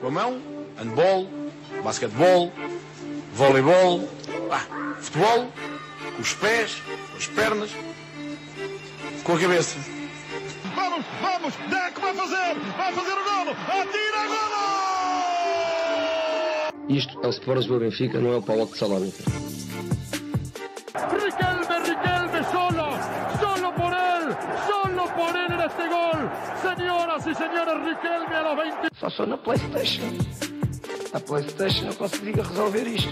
Com a mão, handball, basquetebol, voleibol, futebol, com os pés, com as pernas, com a cabeça. Vamos, Deco vai fazer o golo, atira, golo! Isto é o Sport do Benfica, não é o Paulo de Salónica. Riquelme, solo por él en este gol. Señoras y señores, Riquelme a los 20. Só sou na PlayStation. A PlayStation não conseguiu resolver isto.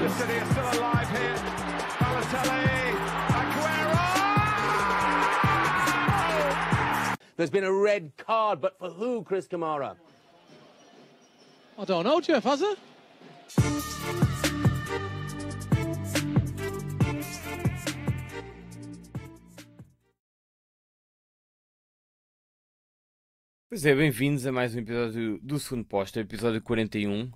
There's been a red card, but for who, Chris Kamara? I don't know, Jeff, has it? Pois é, bem-vindos a mais um episódio do Segundo Posto, episódio 41,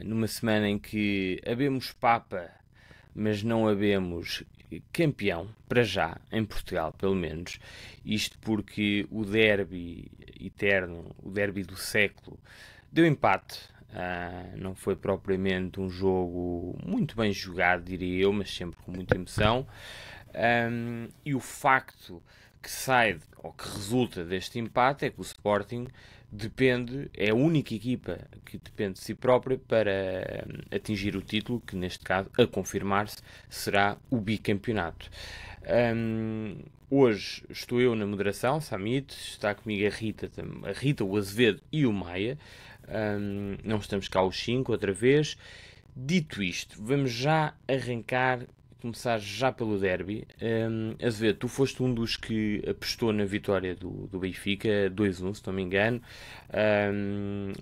numa semana em que habemos Papa, mas não habemos campeão, para já, em Portugal, pelo menos. Isto porque o derby eterno, o derby do século, deu empate. Não foi propriamente um jogo muito bem jogado, diria eu, mas sempre com muita emoção. E o facto que sai, ou que resulta deste empate, é que o Sporting é a única equipa que depende de si própria para atingir o título, que neste caso, a confirmar-se, será o bicampeonato. Hoje estou eu na moderação, Samit, está comigo a Rita, o Azevedo e o Maia. Não estamos cá os 5 outra vez. Dito isto, vamos já começar já pelo derby. Azevedo, tu foste um dos que apostou na vitória do Benfica, 2-1, se não me engano.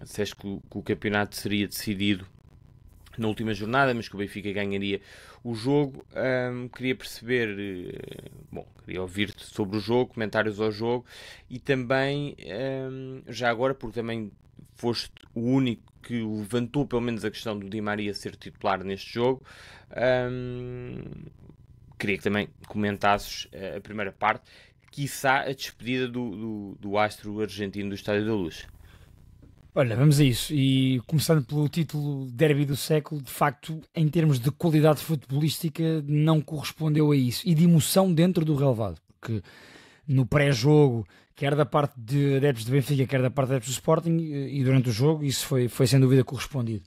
Disseste que o campeonato seria decidido na última jornada, mas que o Benfica ganharia o jogo. Queria perceber, queria ouvir-te sobre o jogo, comentários ao jogo, e também, já agora, porque também foste o único que levantou pelo menos a questão do Di Maria ser titular neste jogo, queria que também comentasses a primeira parte, quiçá a despedida do astro argentino do Estádio da Luz. Olha, vamos a isso, e começando pelo título Derby do século, de facto, em termos de qualidade futebolística, não correspondeu a isso, e de emoção dentro do relevado, porque no pré-jogo, quer da parte de adeptos de Benfica, quer da parte de adeptos do Sporting, e durante o jogo, isso foi sem dúvida correspondido.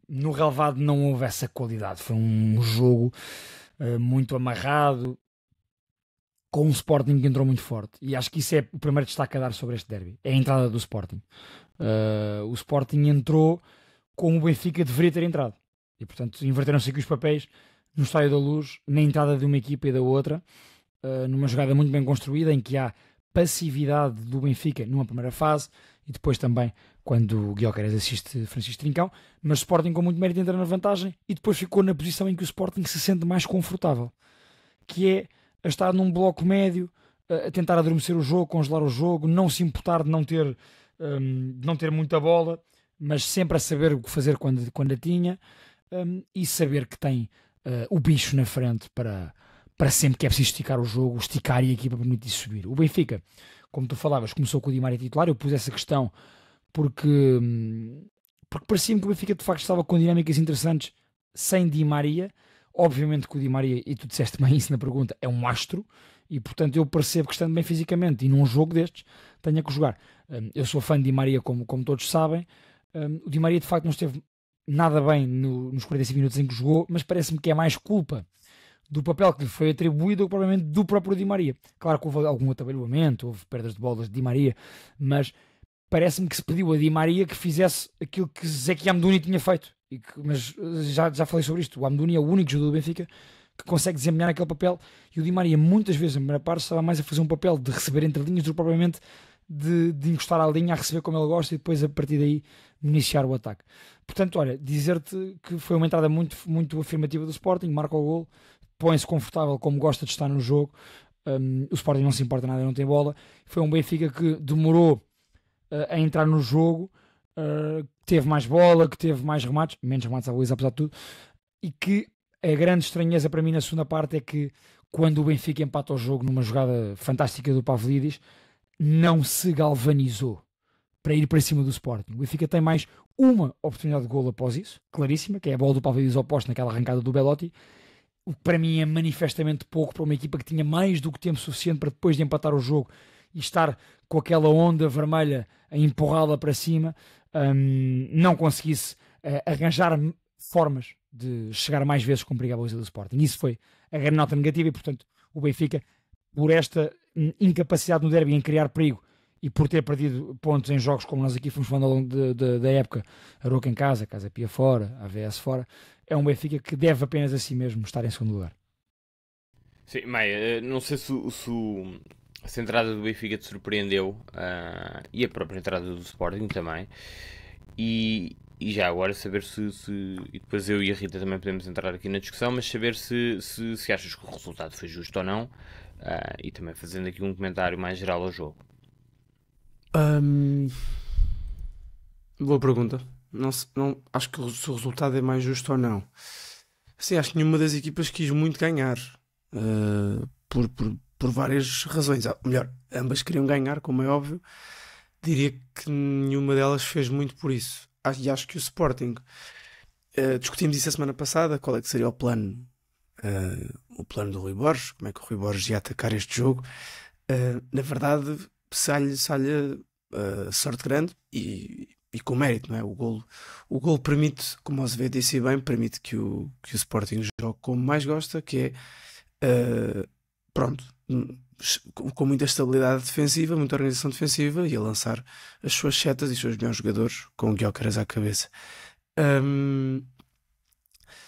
No relevado não houve essa qualidade, foi um jogo muito amarrado, com um Sporting que entrou muito forte, e acho que isso é o primeiro destaque a dar sobre este derby, é a entrada do Sporting. O Sporting entrou como o Benfica deveria ter entrado, e portanto inverteram-se aqui os papéis no Estádio da Luz, na entrada de uma equipa e da outra, numa jogada muito bem construída, em que há passividade do Benfica numa primeira fase, e depois também quando o Gyökeres assiste Francisco Trincão, mas o Sporting com muito mérito entra na vantagem, e depois ficou na posição em que o Sporting se sente mais confortável, que é a estar num bloco médio, a tentar adormecer o jogo, congelar o jogo, não se importar de não ter muita bola, mas sempre a saber o que fazer quando a tinha, e saber que tem o bicho na frente para sempre que é preciso esticar o jogo, esticar e a equipa permitir subir. O Benfica, como tu falavas, começou com o Di Maria titular. Eu pus essa questão porque parecia-me que o Benfica de facto estava com dinâmicas interessantes sem Di Maria. Obviamente que o Di Maria, e tu disseste bem isso na pergunta, é um astro, e portanto eu percebo que estando bem fisicamente e num jogo destes tenha que jogar. Eu sou fã de Di Maria, como todos sabem. O Di Maria de facto não esteve nada bem nos 45 minutos em que jogou, mas parece-me que é mais culpa do papel que lhe foi atribuído ou provavelmente do próprio Di Maria. Claro que houve algum atabalhamento, houve perdas de bolas de Di Maria, mas parece-me que se pediu a Di Maria que fizesse aquilo que Zeki Amdouni tinha feito. Mas já falei sobre isto. O Amdouni é o único jogador do Benfica que consegue desempenhar aquele papel, e o Di Maria muitas vezes na primeira parte estava mais a fazer um papel de receber entre linhas do que propriamente de encostar à linha, a receber como ele gosta, e depois a partir daí iniciar o ataque. Portanto, olha, dizer-te que foi uma entrada muito, muito afirmativa do Sporting, marca o gol, põe-se confortável como gosta de estar no jogo. O Sporting não se importa nada, não tem bola. Foi um Benfica que demorou a entrar no jogo, teve mais bola, que teve mais remates, menos remates à baliza apesar de tudo, e que a grande estranheza para mim na segunda parte é que quando o Benfica empata o jogo numa jogada fantástica do Pavlidis, não se galvanizou para ir para cima do Sporting. O Benfica tem mais uma oportunidade de golo após isso, claríssima, que é a bola do Pavlidis oposto naquela arrancada do Belotti, o que para mim é manifestamente pouco para uma equipa que tinha mais do que tempo suficiente para depois de empatar o jogo e estar com aquela onda vermelha a empurrá-la para cima, não conseguisse arranjar formas de chegar mais vezes com perigo à baliza do Sporting. Isso foi a grande nota negativa e, portanto, o Benfica, por esta incapacidade no derby em criar perigo e por ter perdido pontos em jogos como nós aqui fomos falando ao longo da época, Aroca em casa, Casa Pia fora, AVS fora, é um Benfica que deve apenas a si mesmo estar em segundo lugar. Sim, Maia, não sei se a entrada do Benfica te surpreendeu, e a própria entrada do Sporting também, e já agora saber e depois eu e a Rita também podemos entrar aqui na discussão, mas saber se achas que o resultado foi justo ou não, e também fazendo aqui um comentário mais geral ao jogo. Boa pergunta. Não, acho que se o resultado é mais justo ou não. Sim, acho que nenhuma das equipas quis muito ganhar, por várias razões. Melhor, ambas queriam ganhar, como é óbvio. Diria que nenhuma delas fez muito por isso. E acho que o Sporting, discutimos isso a semana passada, qual é que seria o plano do Rui Borges, como é que o Rui Borges ia atacar este jogo. Na verdade, sai-lhe sorte grande e com mérito, não é? O golo permite, como o Azevedo disse bem, permite que o Sporting jogue como mais gosta, que é com muita estabilidade defensiva, muita organização defensiva e a lançar as suas setas e os seus melhores jogadores com o Gyökeres à cabeça.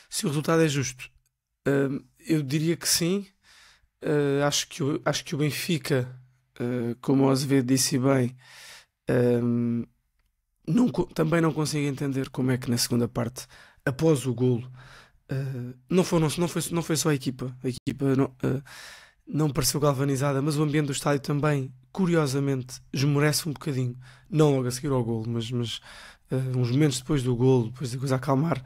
Se o resultado é justo, eu diria que sim. Acho que o Benfica, como o Azevedo disse bem, também não consigo entender como é que na segunda parte, após o golo, não foi só a equipa. A equipa não pareceu galvanizada, mas o ambiente do estádio também, curiosamente, esmorece um bocadinho. Não logo a seguir ao golo, mas uns momentos depois do golo, depois da coisa acalmar.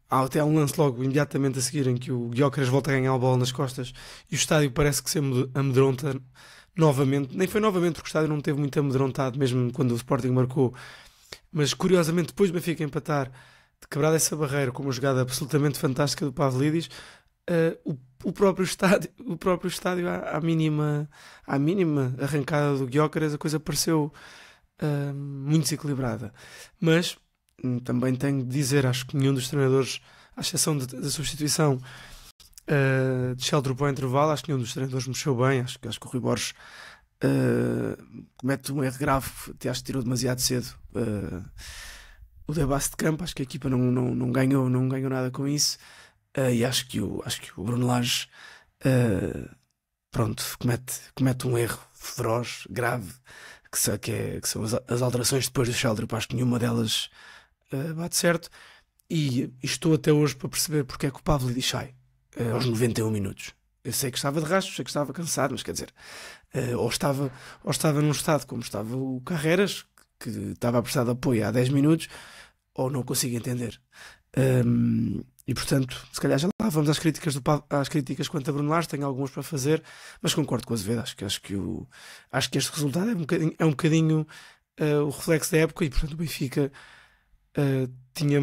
Há até um lance logo imediatamente a seguir em que o Gyökeres volta a ganhar a bola nas costas e o estádio parece que se amedronta novamente. Nem foi novamente porque o estádio não teve muito amedrontado mesmo quando o Sporting marcou, mas curiosamente depois do Benfica empatar, de quebrar essa barreira com uma jogada absolutamente fantástica do Pavlidis, o próprio estádio à mínima arrancada do Gyökeres, a coisa pareceu muito desequilibrada. Mas também tenho de dizer, acho que nenhum dos treinadores, à exceção da substituição de Sheldrup ao intervalo, acho que nenhum dos treinadores mexeu bem. Acho que o Rui Borges comete um erro grave, até acho que tirou demasiado cedo o debate de campo. Acho que a equipa não ganhou nada com isso, e acho que o Bruno Lage comete um erro feroz, grave, que são as alterações depois do Sheldrup. Acho que nenhuma delas bate certo, e estou até hoje para perceber porque é que o Pavlidis sai aos 91 minutos. Eu sei que estava de rastro, sei que estava cansado, mas quer dizer, ou estava num estado como estava o Carreras, que estava a precisar de apoio há 10 minutos, ou não consigo entender. E portanto, se calhar já lá vamos às críticas quanto a Bruno Lage. Tenho algumas para fazer, mas concordo com o Azevedo. Acho que este resultado é um bocadinho o reflexo da época, e portanto o Benfica tinha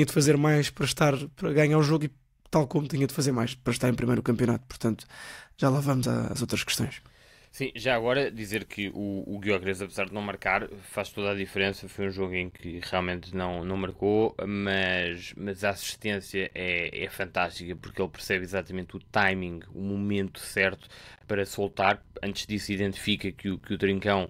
de fazer mais para ganhar o jogo, e tal como tinha de fazer mais para estar em primeiro no campeonato. Portanto, já lá vamos às outras questões. Sim, já agora dizer que o Gyökeres, apesar de não marcar, faz toda a diferença. Foi um jogo em que realmente não marcou, mas a assistência é fantástica, porque ele percebe exatamente o timing, o momento certo para soltar. Antes disso identifica que o Trincão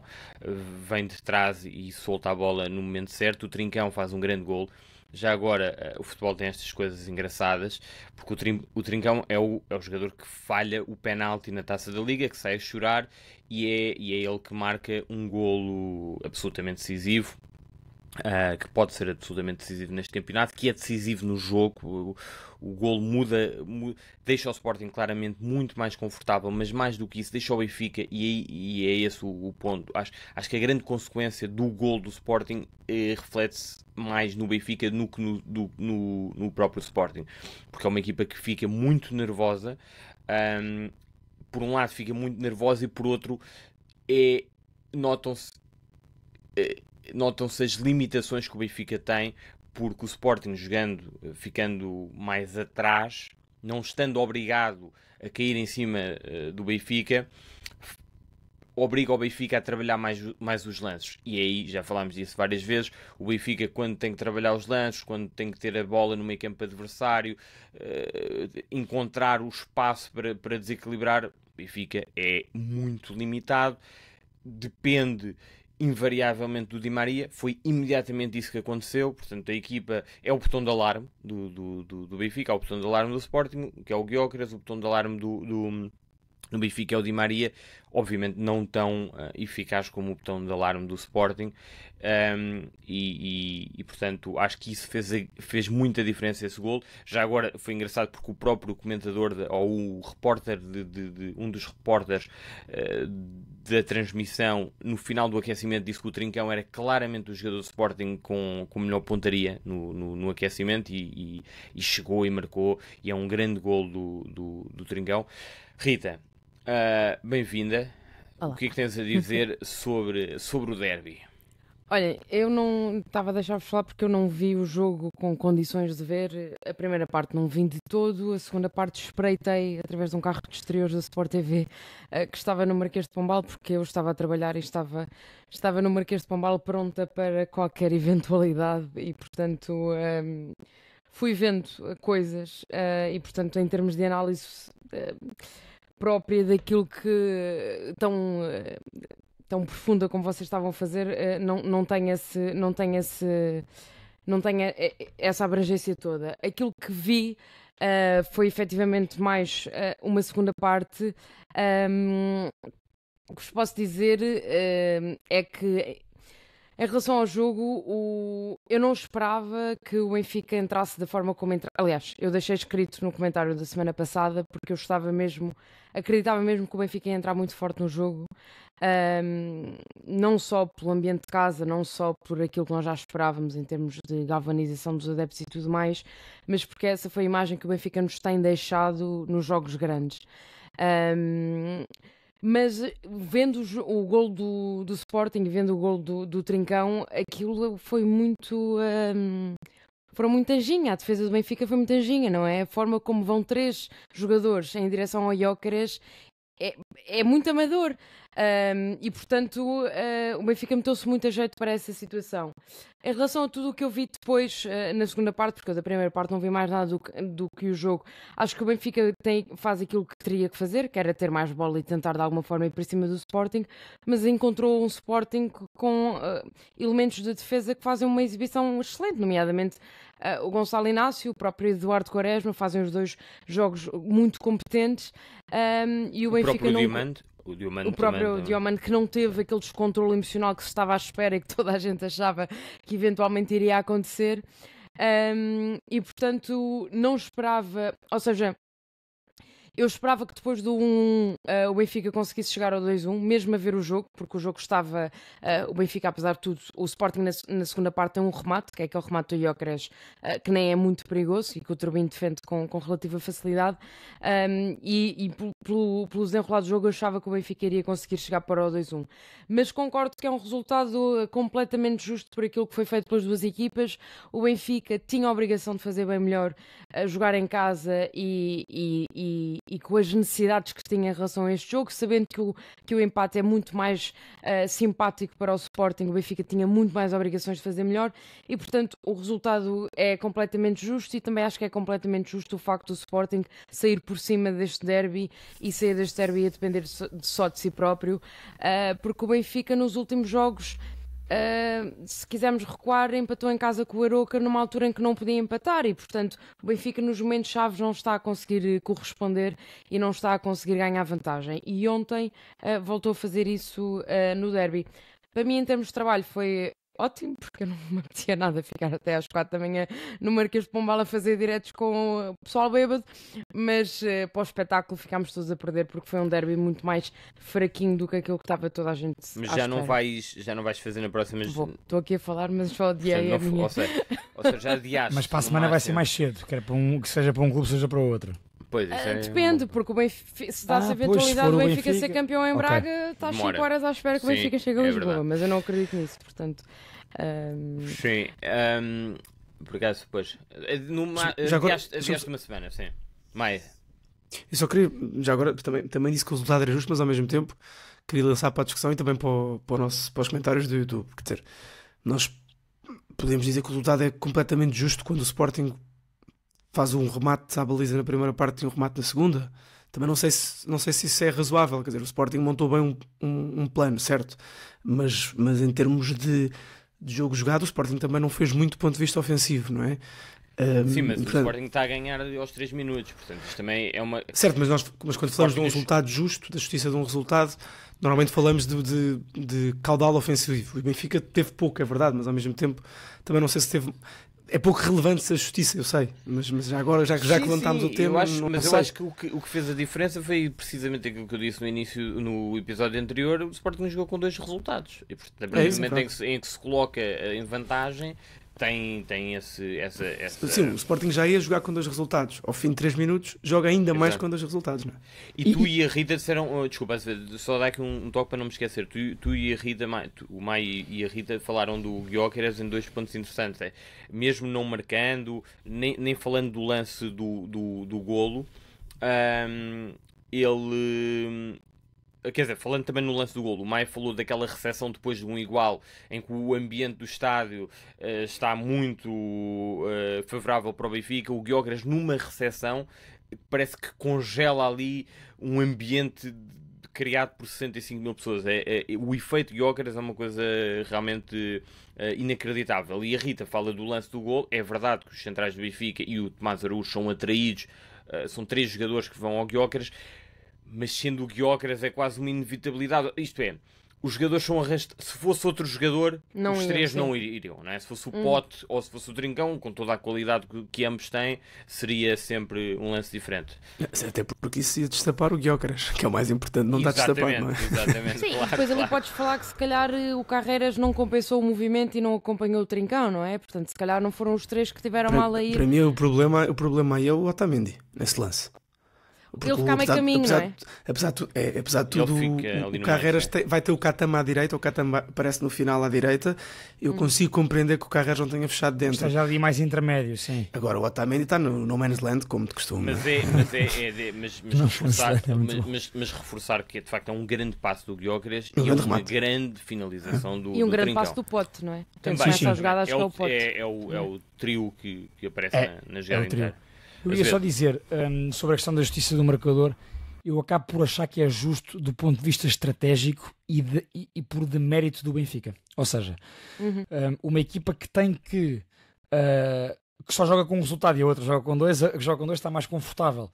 vem de trás e solta a bola no momento certo. O Trincão faz um grande golo. Já agora, o futebol tem estas coisas engraçadas, porque o Trincão é o jogador que falha o penalti na Taça da Liga, que sai a chorar, e é ele que marca um golo absolutamente decisivo, que pode ser absolutamente decisivo neste campeonato, que é decisivo no jogo. O golo deixa o Sporting claramente muito mais confortável, mas mais do que isso, deixa o Benfica, e é esse o ponto. Acho que a grande consequência do golo do Sporting reflete-se mais no Benfica do que no próprio Sporting, porque é uma equipa que fica muito nervosa. Por um lado fica muito nervosa, e por outro notam-se notam-se as limitações que o Benfica tem, porque o Sporting ficando mais atrás, não estando obrigado a cair em cima do Benfica, obriga o Benfica a trabalhar mais os lances. E aí, já falámos disso várias vezes, o Benfica, quando tem que trabalhar os lances, quando tem que ter a bola no meio campo adversário, encontrar o espaço para desequilibrar, o Benfica é muito limitado, depende invariavelmente do Di Maria. Foi imediatamente isso que aconteceu. Portanto, a equipa é o botão de alarme do Benfica, é o botão de alarme do Sporting, que é o Gyökeres, o botão de alarme do Benfica é o Di Maria, obviamente não tão eficaz como o botão de alarme do Sporting, e portanto acho que isso fez muita diferença, esse golo. Já agora foi engraçado porque o próprio comentador ou o repórter um dos repórteres da transmissão no final do aquecimento disse que o Trincão era claramente o jogador do Sporting com melhor pontaria no aquecimento, e chegou e marcou, e é um grande golo do Trincão. Rita, bem-vinda. Olá. O que é que tens a dizer sobre o derby? Olha, eu não estava a deixar-vos falar porque eu não vi o jogo com condições de ver. A primeira parte não vi de todo, a segunda parte espreitei através de um carro de exteriores da Sport TV que estava no Marquês de Pombal, porque eu estava a trabalhar e estava no Marquês de Pombal pronta para qualquer eventualidade, e portanto fui vendo coisas e portanto em termos de análise própria daquilo que tão profunda como vocês estavam a fazer, não tem essa abrangência toda. Aquilo que vi foi efetivamente mais uma segunda parte. O que vos posso dizer é que, em relação ao jogo, eu não esperava que o Benfica entrasse da forma como entrou. Aliás, eu deixei escrito no comentário da semana passada, porque eu acreditava mesmo que o Benfica ia entrar muito forte no jogo, não só pelo ambiente de casa, não só por aquilo que nós já esperávamos em termos de galvanização dos adeptos e tudo mais, mas porque essa foi a imagem que o Benfica nos tem deixado nos jogos grandes. Mas vendo o gol do Sporting, vendo o gol do Trincão, aquilo foi muito... foram muito anjinha, a defesa do Benfica foi muito anjinha, não é? A forma como vão 3 jogadores em direção ao Gyökeres é muito amador. E portanto o Benfica meteu-se muito a jeito para essa situação. Em relação a tudo o que eu vi depois na segunda parte, porque eu da primeira parte não vi mais nada do que o jogo, acho que o Benfica faz aquilo que teria que fazer, que era ter mais bola e tentar de alguma forma ir para cima do Sporting, mas encontrou um Sporting com elementos de defesa que fazem uma exibição excelente, nomeadamente o Gonçalo Inácio, o próprio Eduardo Quaresma, fazem os 2 jogos muito competentes, e o Benfica O próprio Diomande, que não teve aquele descontrole emocional que se estava à espera e que toda a gente achava que eventualmente iria acontecer, e portanto não esperava, ou seja, eu esperava que depois do 1 o Benfica conseguisse chegar ao 2-1, mesmo a ver o jogo, porque o jogo estava... o Benfica, apesar de tudo, o Sporting na segunda parte tem um remate, que é aquele remate do Gyökeres, que nem é muito perigoso e que o Turbin defende com relativa facilidade, e pelo desenrolar do jogo eu achava que o Benfica iria conseguir chegar para o 2-1. Mas concordo que é um resultado completamente justo por aquilo que foi feito pelas duas equipas. O Benfica tinha a obrigação de fazer bem melhor, jogar em casa e com as necessidades que tinha em relação a este jogo, sabendo que o empate é muito mais simpático para o Sporting. O Benfica tinha muito mais obrigações de fazer melhor e, portanto, o resultado é completamente justo, e também acho que é completamente justo o facto do Sporting sair por cima deste derby e sair deste derby a depender só de si próprio, porque o Benfica nos últimos jogos, se quisermos recuar, empatou em casa com o Aroca numa altura em que não podia empatar, e portanto o Benfica nos momentos chaves não está a conseguir corresponder e não está a conseguir ganhar vantagem, e ontem voltou a fazer isso no derby. Para mim, em termos de trabalho, foi ótimo, porque eu não me apetecia nada ficar até às 4 da manhã no Marquês de Pombal a fazer diretos com o pessoal bêbado, mas para o espetáculo ficámos todos a perder, porque foi um derby muito mais fraquinho do que aquilo que estava toda a gente Mas à já espera. não vais fazer na próxima... Estou aqui a falar, mas só odiei a minha... Ou seja, já adiaste. Mas para a semana vai ser mais cedo, quer que seja para um clube, seja para o outro. Pois, isso Depende, porque o Benfica, se dá-se a pois, eventualidade se do for o Benfica ser Benfica- campeão em Ok. Braga, estás 5 Demora. horas à espera que o Sim, Benfica chegue a é Lisboa, verdade. mas eu não acredito nisso, portanto. Sim. Por acaso, depois. Já agora- Adiaste uma semana, sim. Maia. Eu só queria, já agora, também disse que o resultado era justo, mas ao mesmo tempo queria lançar para a discussão e também para os comentários do YouTube. Quer dizer, nós podemos dizer que o resultado é completamente justo quando o Sporting faz um remate à baliza na primeira parte e um remate na segunda. Também não sei se isso é razoável. Quer dizer, o Sporting montou bem um plano, certo? Mas em termos de jogo jogado, o Sporting também não fez muito do ponto de vista ofensivo, não é? Sim, mas portanto, o Sporting está a ganhar aos 3 minutos, portanto isto também é uma... certo, mas quando falamos de um Sporting- resultado justo, da justiça de um resultado, normalmente falamos de caudal ofensivo. O Benfica teve pouco, é verdade, mas ao mesmo tempo também não sei se teve. É pouco relevante essa justiça, eu sei, mas já agora, já que Sim, levantámos sim, o tema, eu sei. acho que o que fez a diferença foi precisamente aquilo que eu disse no início, no episódio anterior. O Sporting jogou com 2 resultados e, portanto, a partir do momento em que se coloca em vantagem, tem essa... Sim, o Sporting já ia jogar com 2 resultados. Ao fim de 3 minutos, joga ainda mais Exato. com 2 resultados, não é? E tu e a Rita disseram, desculpa, só dar aqui um toque para não me esquecer. Tu e a Rita, o Mai e a Rita falaram do Gyökeres em 2 pontos interessantes. Mesmo não marcando, nem falando do lance do golo, ele... Quer dizer, falando também no lance do golo, o Maia falou daquela recepção depois de um igual, em que o ambiente do estádio está muito favorável para o Benfica. O Gyökeres, numa recepção, parece que congela ali um ambiente criado por 65 mil pessoas. O efeito Gyökeres é uma coisa realmente inacreditável. E a Rita fala do lance do golo. É verdade que os centrais do Benfica e o Tomás Araújo são atraídos, são 3 jogadores que vão ao Gyökeres, mas sendo o Gyökeres é quase uma inevitabilidade. Isto é, os jogadores são arrastados. Se fosse outro jogador, Não os ia, 3 sim. não iriam, não é? Se fosse o Pote ou se fosse o Trincão, com toda a qualidade que ambos têm, seria sempre um lance diferente. Até porque isso ia destapar o Gyökeres, que é o mais importante, não está destapado, não é? Exatamente, Sim, claro, depois ali claro. podes falar que se calhar o Carreiras não compensou o movimento e não acompanhou o Trincão, não é? Portanto, se calhar não foram os 3 que tiveram mal a ir. Para mim, o problema aí é o Otamendi, nesse lance. Ele fica a meio caminho, não é? Apesar de tudo, fica ali o no Carreiras meio, vai ter o Catama à direita, o Catama aparece no final à direita. Eu consigo compreender que o Carreiras não tenha fechado dentro. Esteja ali mais intermédio, sim. Agora o Otamendi está no No Man's Land, como de costume. Mas reforçar que de facto é um grande passo do Gyökeres Um e grande uma remate. grande finalização do E um grande Trincão. passo do Pote, não é? Também. Começa a jogada, acho que é o Pote. É o trio que aparece na É jogada o trio. inteira. Eu Mas ia só vê, dizer sobre a questão da justiça do marcador. Eu acabo por achar que é justo do ponto de vista estratégico e por demérito do Benfica. Ou seja, uma equipa que tem que só joga com um resultado e a outra joga com 2, a que joga com 2 está mais confortável.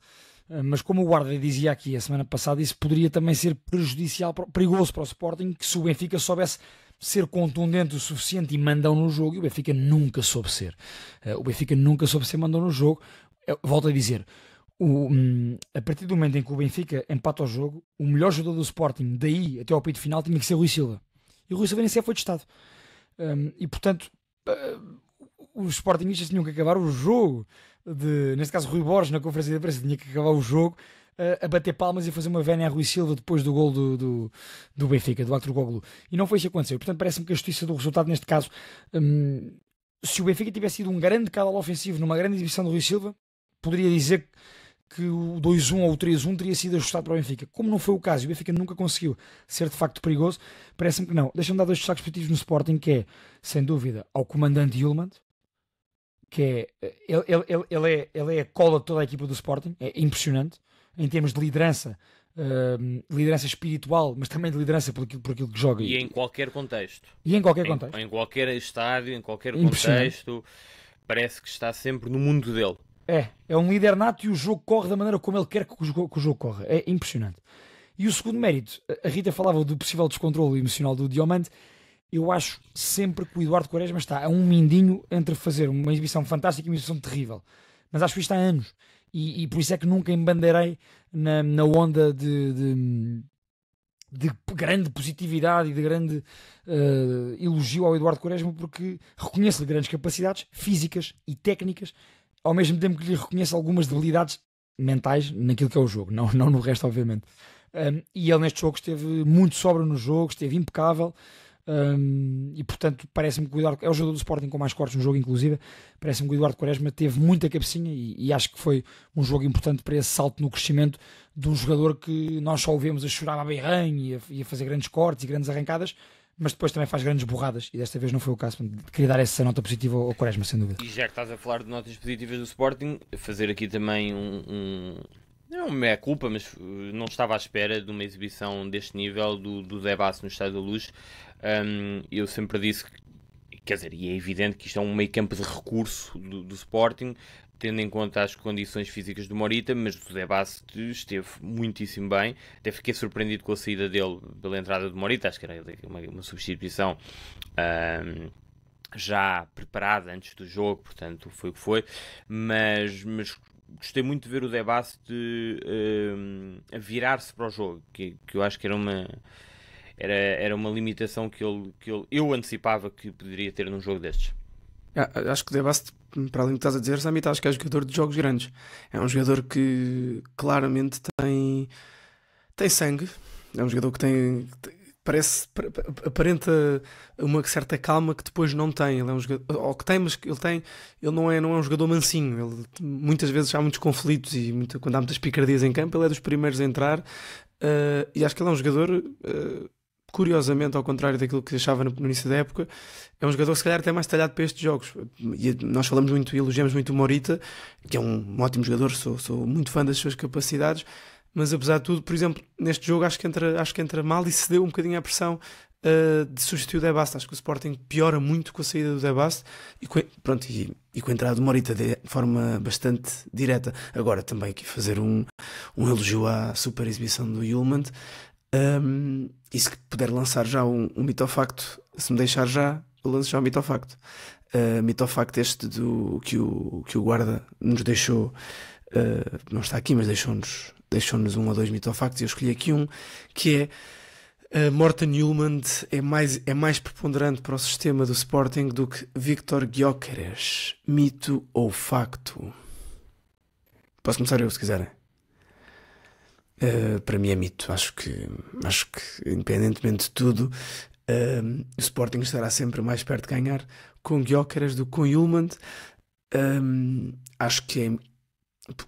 Mas como o Guarda dizia aqui a semana passada, isso poderia também ser prejudicial, perigoso para o Sporting, que se o Benfica soubesse ser contundente o suficiente e mandão no jogo, e o Benfica nunca soube ser. O Benfica nunca soube ser mandão no jogo. Volto a dizer, a partir do momento em que o Benfica empata o jogo, o melhor jogador do Sporting, daí até ao apito final, tinha que ser o Rui Silva. E o Rui Silva nem sequer foi testado. E portanto, os Sportingistas tinham que acabar o jogo. Neste caso, Rui Borges, na conferência de imprensa, tinha que acabar o jogo a bater palmas e fazer uma vénia a Rui Silva depois do gol do Benfica, do Aktürkoğlu. E não foi isso que aconteceu. Portanto, parece-me que a justiça do resultado, neste caso, se o Benfica tivesse sido um grande caudal ofensivo numa grande exibição do Rui Silva, poderia dizer que o 2-1 ou o 3-1 teria sido ajustado para o Benfica. Como não foi o caso e o Benfica nunca conseguiu ser de facto perigoso, parece-me que não. Deixa-me dar 2 destaques positivos no Sporting, que é, sem dúvida, ao comandante Yulman, que é ele é a cola de toda a equipa do Sporting, é impressionante, em termos de liderança, liderança espiritual, mas também de liderança por aquilo que joga. E em qualquer contexto. E em qualquer contexto. Em qualquer estádio, em qualquer contexto, parece que está sempre no mundo dele. É um líder nato e o jogo corre da maneira como ele quer que o jogo corra. É impressionante. E o segundo mérito, a Rita falava do possível descontrole emocional do Diomande. Eu acho sempre que o Eduardo Quaresma está a um mindinho entre fazer uma exibição fantástica e uma exibição terrível. Mas acho isto há anos. E por isso é que nunca embandeirei na onda de grande positividade e de grande elogio ao Eduardo Quaresma, porque reconheço-lhe grandes capacidades físicas e técnicas, ao mesmo tempo que lhe reconheço algumas debilidades mentais naquilo que é o jogo, não no resto, obviamente. E ele neste jogo esteve muito sóbrio no jogo, esteve impecável. E portanto parece-me que o Eduardo é o jogador do Sporting com mais cortes no jogo, inclusive parece-me que o Eduardo Quaresma teve muita cabecinha e acho que foi um jogo importante para esse salto no crescimento de um jogador que nós só o vemos a chorar à beirranha e a fazer grandes cortes e grandes arrancadas, mas depois também faz grandes borradas, e desta vez não foi o caso. Queria dar essa nota positiva ao Quaresma, sem dúvida. E já que estás a falar de notas positivas do Sporting, fazer aqui também não é meia culpa, mas não estava à espera de uma exibição deste nível do Zé Basso no Estádio da Luz. Eu sempre disse que, quer dizer, e é evidente que isto é um meio campo de recurso do Sporting, tendo em conta as condições físicas do Morita, mas o Zé Basso esteve muitíssimo bem. Até fiquei surpreendido com a saída dele pela entrada do Morita, acho que era uma substituição já preparada antes do jogo, portanto foi o que foi, mas gostei muito de ver o Zé Basso a virar-se para o jogo, que eu acho que era uma limitação que eu antecipava que poderia ter num jogo destes. Acho que o Zé Basso, para além do que estás a dizer, Samit, acho que é jogador de jogos grandes. É um jogador que claramente tem sangue, é um jogador que aparenta uma certa calma que depois não tem. Ele é um jogador, ou que tem, mas que ele não é um jogador mansinho. Ele, muitas vezes há muitos conflitos e quando há muitas picardias em campo, ele é dos primeiros a entrar, e acho que ele é um jogador, curiosamente, ao contrário daquilo que achava no início da época, é um jogador que se calhar até mais talhado para estes jogos. E nós falamos muito e elogiamos muito o Morita, que é um ótimo jogador, sou muito fã das suas capacidades. Mas apesar de tudo, por exemplo, neste jogo acho que entra mal e cedeu um bocadinho à pressão de substituir o Zé Basso. Acho que o Sporting piora muito com a saída do Zé Basso e com a entrada do Morita de forma bastante direta. Agora também aqui fazer um elogio à super exibição do Yulman. E se puder lançar já um mitofacto, se me deixar já, eu lanço já um mitofacto. Mitofacto este que o guarda nos deixou, não está aqui, mas deixou-nos um ou dois mitofactos, e eu escolhi aqui um que é Morten Hjulmand é mais preponderante para o sistema do Sporting do que Viktor Gyökeres. Mito ou facto? Posso começar eu, se quiserem. Para mim é mito. Acho que independentemente de tudo, o Sporting estará sempre mais perto de ganhar com Gyökeres do que com Hjulmand. Acho que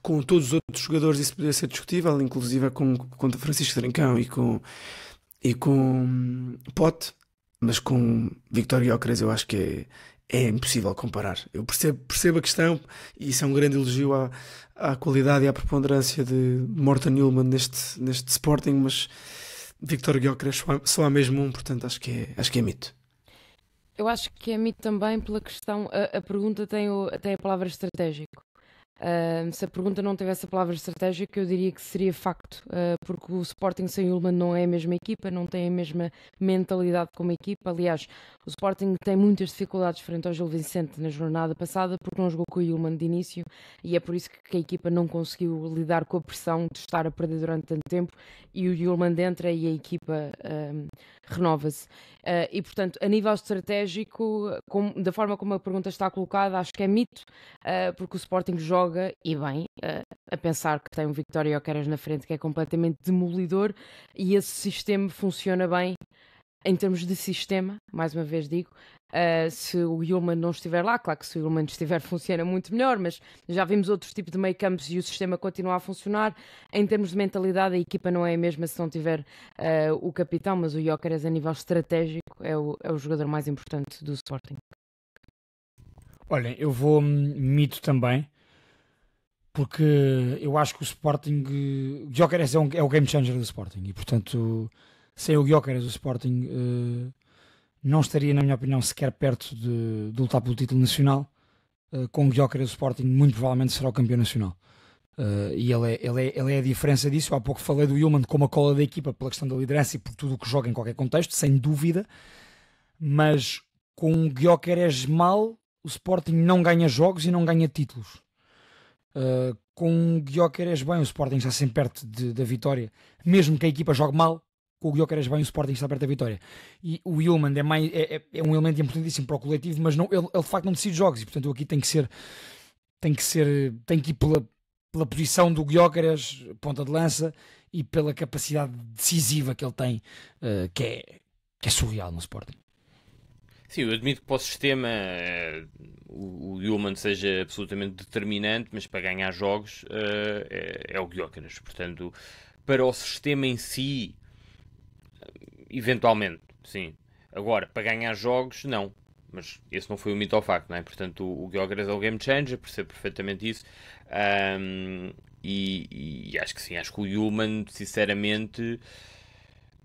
com todos os outros jogadores isso poderia ser discutível, inclusive com Francisco Trincão e com Pote, mas com Viktor Gyökeres eu acho que é impossível comparar. Eu percebo a questão, e isso é um grande elogio à qualidade e à preponderância de Morten Hjulmand neste Sporting, mas Viktor Gyökeres só há mesmo um, portanto acho que é mito. Eu acho que é mito também pela questão, a pergunta tem a palavra estratégico. Se a pergunta não tivesse a palavra estratégica, eu diria que seria facto, porque o Sporting sem Hjulmand não é a mesma equipa, não tem a mesma mentalidade como equipa. Aliás, o Sporting tem muitas dificuldades frente ao Gil Vicente na jornada passada porque não jogou com o Hjulmand de início, e é por isso que a equipa não conseguiu lidar com a pressão de estar a perder durante tanto tempo, e o Hjulmand entra e a equipa renova-se. E portanto, a nível estratégico, da forma como a pergunta está colocada, acho que é mito, porque o Sporting joga e bem, a pensar que tem um Viktor Gyökeres na frente que é completamente demolidor, e esse sistema funciona bem em termos de sistema, mais uma vez digo. Se o Hjulmand não estiver lá, claro que se o Hjulmand estiver funciona muito melhor, mas já vimos outros tipos de meio campos e o sistema continua a funcionar. Em termos de mentalidade, a equipa não é a mesma se não tiver o capitão, mas o Gyökeres a nível estratégico é o jogador mais importante do Sporting. Olhem, eu vou mito também, porque eu acho que o Sporting, o Gyökeres é o game changer do Sporting, e portanto sem o Gyökeres o Sporting não estaria, na minha opinião, sequer perto de lutar pelo título nacional. Com o Gyökeres o Sporting muito provavelmente será o campeão nacional, e ele é a diferença disso. Eu há pouco falei do Hjulmand como a cola da equipa pela questão da liderança e por tudo o que joga em qualquer contexto, sem dúvida, mas com o Gyökeres mal o Sporting não ganha jogos e não ganha títulos. Com o Gyökeres bem, o Sporting está sempre perto da vitória, mesmo que a equipa jogue mal. Com o Gyökeres bem, o Sporting está perto da vitória. E o Hjulmand é um elemento importantíssimo para o coletivo, mas ele de facto não decide jogos, e portanto aqui tem que ir pela posição do Gyökeres, ponta de lança, e pela capacidade decisiva que ele tem, que é surreal no Sporting. Sim, eu admito que para o sistema o Yulman seja absolutamente determinante, mas para ganhar jogos é o Gyökeres. Portanto, para o sistema em si, eventualmente, sim. Agora, para ganhar jogos, não. Mas esse não foi o mito ao facto, não é? Portanto, o Gyökeres é o game changer, percebo perfeitamente isso. E acho que sim, acho que o Yulman, sinceramente,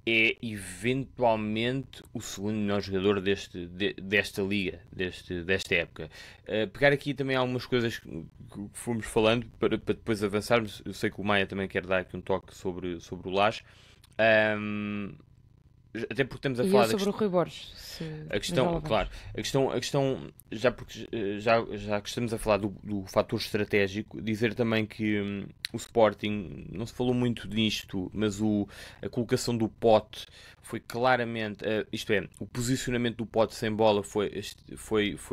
é eventualmente o segundo melhor jogador desta liga, desta época. Pegar aqui também algumas coisas que fomos falando para depois avançarmos. Eu sei que o Maia também quer dar aqui um toque sobre o Lage. Até porque estamos a falar sobre o Rui Borges. A questão, claro, a questão já que estamos a falar do fator estratégico, dizer também que o Sporting, não se falou muito nisto, mas a colocação do Pote foi claramente, isto é, o posicionamento do Pote sem bola foi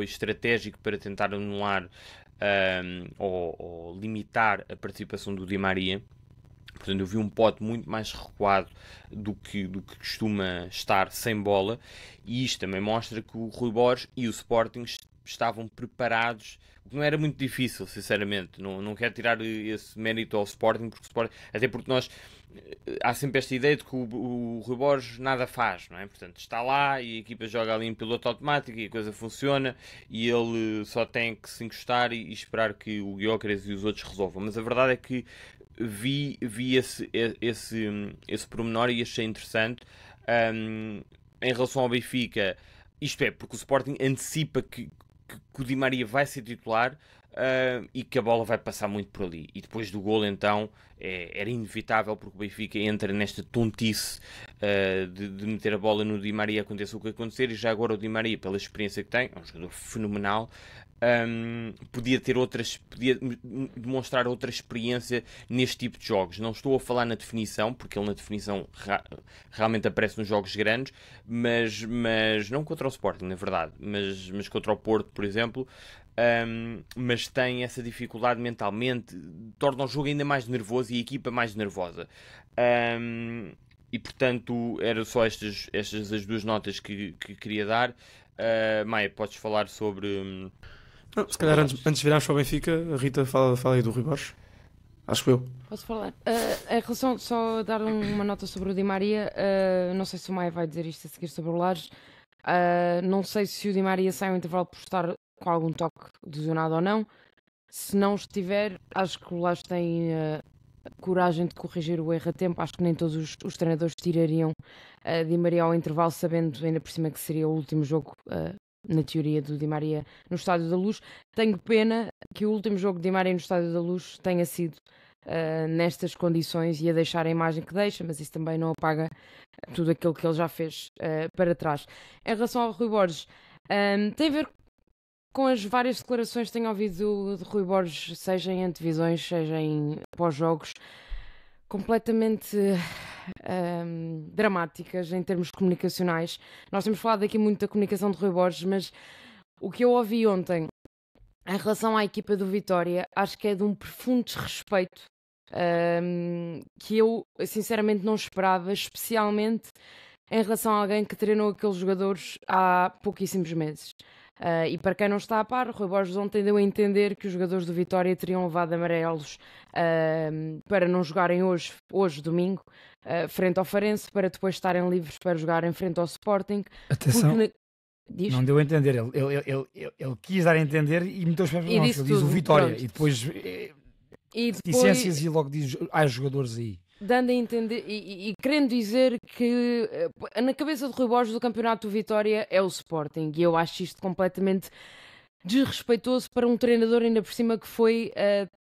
estratégico para tentar anular ou limitar a participação do Di Maria. Portanto, eu vi um Pote muito mais recuado do que costuma estar sem bola, e isto também mostra que o Rui Borges e o Sporting estavam preparados, o que não era muito difícil, sinceramente. Não quero tirar esse mérito ao Sporting, até porque há sempre esta ideia de que o Rui Borges nada faz, não é? Portanto, está lá e a equipa joga ali em piloto automático e a coisa funciona, e ele só tem que se encostar e esperar que o Gyökeres e os outros resolvam. Mas a verdade é que vi esse pormenor e achei interessante. Em relação ao Benfica, isto é, porque o Sporting antecipa que o Di Maria vai ser titular e que a bola vai passar muito por ali. E depois do golo, então, era inevitável, porque o Benfica entra nesta tontice de meter a bola no Di Maria, aconteça o que acontecer. E já agora o Di Maria, pela experiência que tem, é um jogador fenomenal. Podia demonstrar outra experiência neste tipo de jogos. Não estou a falar na definição, porque ele na definição realmente aparece nos jogos grandes, mas não contra o Sporting, na verdade, mas contra o Porto, por exemplo. Mas tem essa dificuldade mentalmente, torna o jogo ainda mais nervoso e a equipa mais nervosa. E portanto, eram só estas as duas notas que queria dar. Maia, podes falar sobre... Não, se calhar antes de virarmos para o Benfica, a Rita fala aí do Rui Borges. Acho que eu. Posso falar? Em relação, só dar uma nota sobre o Di Maria, não sei se o Maia vai dizer isto a seguir sobre o Lages. Não sei se o Di Maria sai ao intervalo por estar com algum toque lesionado ou não. Se não estiver, acho que o Lages tem coragem de corrigir o erro a tempo. Acho que nem todos os treinadores tirariam Di Maria ao intervalo, sabendo ainda por cima que seria o último jogo na teoria do Di Maria no Estádio da Luz. Tenho pena que o último jogo de Di Maria no Estádio da Luz tenha sido nestas condições e a deixar a imagem que deixa, mas isso também não apaga tudo aquilo que ele já fez para trás. Em relação ao Rui Borges, tem a ver com as várias declarações que tenho ouvido de Rui Borges, seja em antevisões, seja em pós-jogos, completamente dramáticas em termos comunicacionais. Nós temos falado aqui muito da comunicação de Rui Borges, mas o que eu ouvi ontem em relação à equipa do Vitória, acho que é de um profundo desrespeito que eu sinceramente não esperava, especialmente em relação a alguém que treinou aqueles jogadores há pouquíssimos meses. E para quem não está a par, Rui Borges ontem deu a entender que os jogadores do Vitória teriam levado amarelos para não jogarem hoje domingo, frente ao Farense, para depois estarem livres para jogar em frente ao Sporting. Atenção, não deu a entender, ele quis dar a entender e meteu os pés para nós. Ele diz o Vitória, pronto. E depois licenças e logo diz há jogadores aí. Dando a entender e querendo dizer que na cabeça de Rui Borges o campeonato do Vitória é o Sporting, e eu acho isto completamente desrespeitoso para um treinador, ainda por cima que foi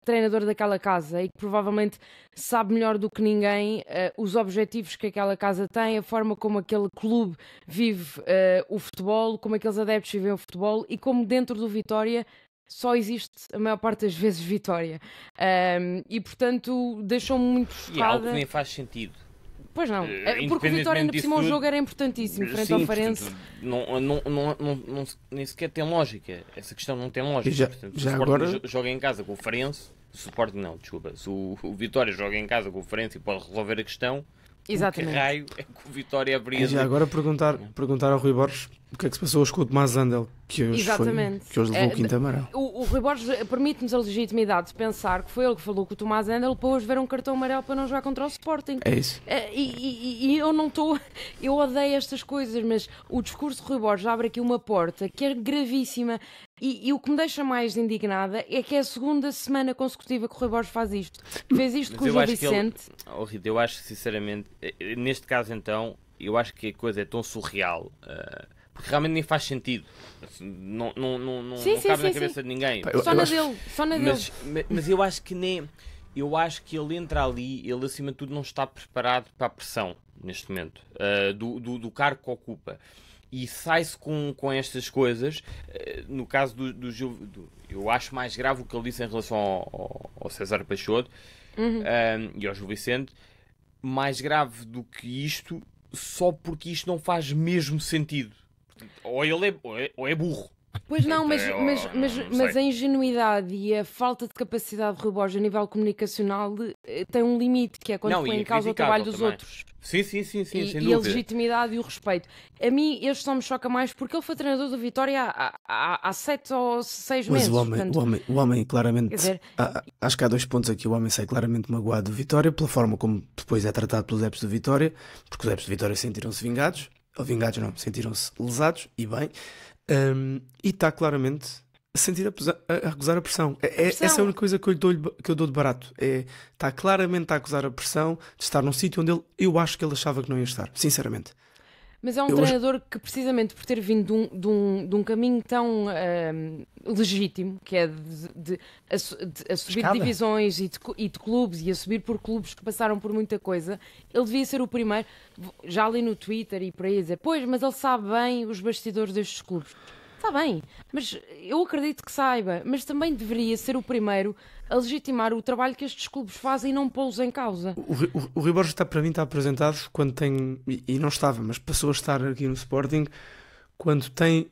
treinador daquela casa e que provavelmente sabe melhor do que ninguém os objetivos que aquela casa tem, a forma como aquele clube vive o futebol, como aqueles adeptos vivem o futebol e como dentro do Vitória só existe a maior parte das vezes Vitória. E portanto deixou-me muito chocada. E é algo que nem faz sentido. Pois não, porque o Vitória ainda por cima o jogo era importantíssimo frente ao Farense. Nem sequer tem lógica. Essa questão não tem lógica. Já o Sporting agora... joga em casa com o Farense. Se o Sporting não, desculpa. Se o Vitória joga em casa com o Farense e pode resolver a questão, Exatamente. que raio é que o Vitória haveria E já agora perguntar ao Rui Borges o que é que se passou hoje com o Tomás Zandel, que hoje levou o quinto amarelo. O Rui Borges permite-nos a legitimidade de pensar que foi ele que falou com o Tomás Zandel para hoje ver um cartão amarelo para não jogar contra o Sporting. É isso. E eu não estou... Eu odeio estas coisas, mas o discurso de Rui Borges abre aqui uma porta que é gravíssima. E o que me deixa mais indignada é que é a segunda semana consecutiva que o Rui Borges faz isto. Fez isto com o Gil Vicente. Rita, eu acho sinceramente, neste caso então, eu acho que a coisa é tão surreal, porque realmente nem faz sentido. Não cabe na cabeça de ninguém. Só na dele. Mas eu acho que nem... Eu acho que ele entra ali, ele acima de tudo não está preparado para a pressão, neste momento, do cargo que ocupa. E sai-se com estas coisas. No caso do Gil, eu acho mais grave o que ele disse em relação ao César Peixoto e ao Gil Vicente. Mais grave do que isto, só porque isto não faz mesmo sentido. Ou ele é burro. Pois não, mas a ingenuidade e a falta de capacidade de Rui Borges a nível comunicacional tem um limite, que é quando põe em causa o trabalho dos outros. Sim, sem dúvida. E a legitimidade e o respeito. A mim, este só me choca mais porque ele foi treinador do Vitória há 7 ou 6 meses. Mas o homem claramente... Quer dizer, acho que há 2 pontos aqui. O homem sai claramente magoado do Vitória, pela forma como depois é tratado pelos adeptos do Vitória, porque os adeptos do Vitória sentiram-se vingados, ou vingados não, sentiram-se lesados, e bem... e está claramente a sentir a acusar a pressão. Essa é a única coisa que eu dou de barato. Está claramente a acusar a pressão de estar num sítio onde eu acho que ele achava que não ia estar, sinceramente. Mas é um treinador que, precisamente por ter vindo de um caminho tão legítimo, que é a subir de divisões e de clubes, e a subir por clubes que passaram por muita coisa, ele devia ser o primeiro, já ali no Twitter e por aí, a dizer, pois, mas ele sabe bem os bastidores destes clubes. Está bem, mas eu acredito que saiba, mas também deveria ser o primeiro a legitimar o trabalho que estes clubes fazem e não pô-los em causa. O Rui Borges para mim está apresentado quando tem, e não estava, mas passou a estar aqui no Sporting, quando ele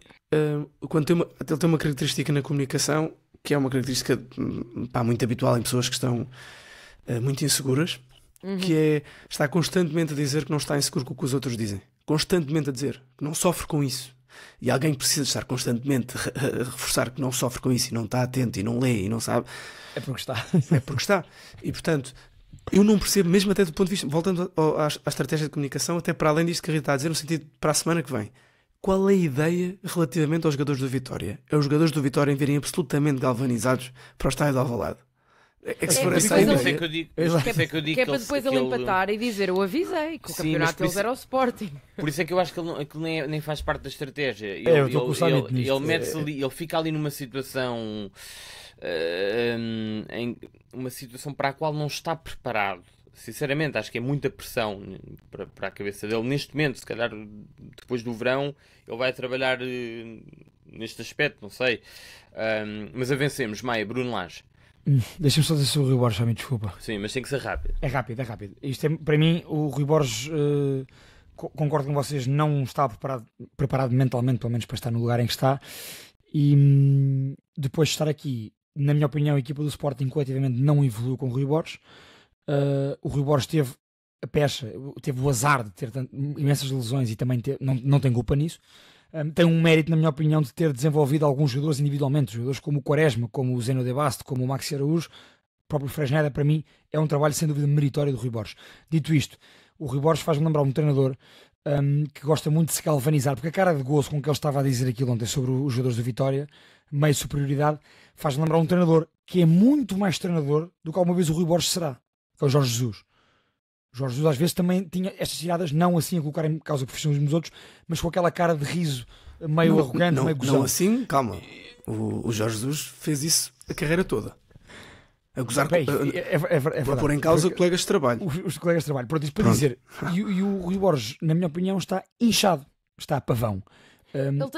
tem uma característica na comunicação, que é uma característica muito habitual em pessoas que estão muito inseguras, que é estar constantemente a dizer que não está inseguro com o que os outros dizem. Constantemente a dizer que não sofre com isso. E alguém que precisa estar constantemente a reforçar que não sofre com isso e não está atento e não lê e não sabe, é porque está. É porque está. E portanto, eu não percebo, mesmo até do ponto de vista, voltando à estratégia de comunicação, até para além disto que a Rita está a dizer, no sentido para a semana que vem, qual é a ideia relativamente aos jogadores do Vitória? É os jogadores do Vitória virem absolutamente galvanizados para o estádio de Alvalade. É que se for essa ideia... Que é para depois ele empatar e dizer, eu avisei que o campeonato deles era o Sporting. Por isso é que eu acho que ele nem faz parte da estratégia. Ele mete-se ali, ele fica ali numa situação... uma situação para a qual não está preparado. Sinceramente, acho que é muita pressão para a cabeça dele. Neste momento, se calhar depois do verão, ele vai trabalhar neste aspecto, não sei. Mas avancemos. Maia, Bruno Lage. Deixa-me só dizer sobre o Rui Borges, me desculpa. Sim, mas tem que ser rápido. É rápido. Isto é, para mim, o Rui Borges, concordo com vocês, não está preparado mentalmente, pelo menos para estar no lugar em que está. E depois de estar aqui, na minha opinião, a equipa do Sporting coletivamente não evoluiu com o Rui Borges. O Rui Borges teve a pecha, teve o azar de ter imensas lesões e também não tem culpa nisso. Tem um mérito, na minha opinião, de ter desenvolvido alguns jogadores individualmente, jogadores como o Quaresma, como o Zeno de Basto, como o Maxi Araújo, o próprio Fresneda. Para mim é um trabalho sem dúvida meritório do Rui Borges. Dito isto, o Rui Borges faz-me lembrar um treinador que gosta muito de se galvanizar, porque a cara de gozo com que ele estava a dizer aquilo ontem sobre os jogadores do Vitória, meio superioridade, faz-me lembrar um treinador que é muito mais treinador do que alguma vez o Rui Borges será, que é o Jorge Jesus. O Jorge Jesus às vezes também tinha estas tiradas, não assim a colocar em causa o profissionalismo dos outros, mas com aquela cara de riso meio arrogante, meio gozão. Não assim, calma. O Jorge Jesus fez isso a carreira toda. A gozar, a pôr em causa colegas de trabalho. Os colegas de trabalho. Pronto, isto para dizer. E o Rui Borges, na minha opinião, está inchado. Está a pavão.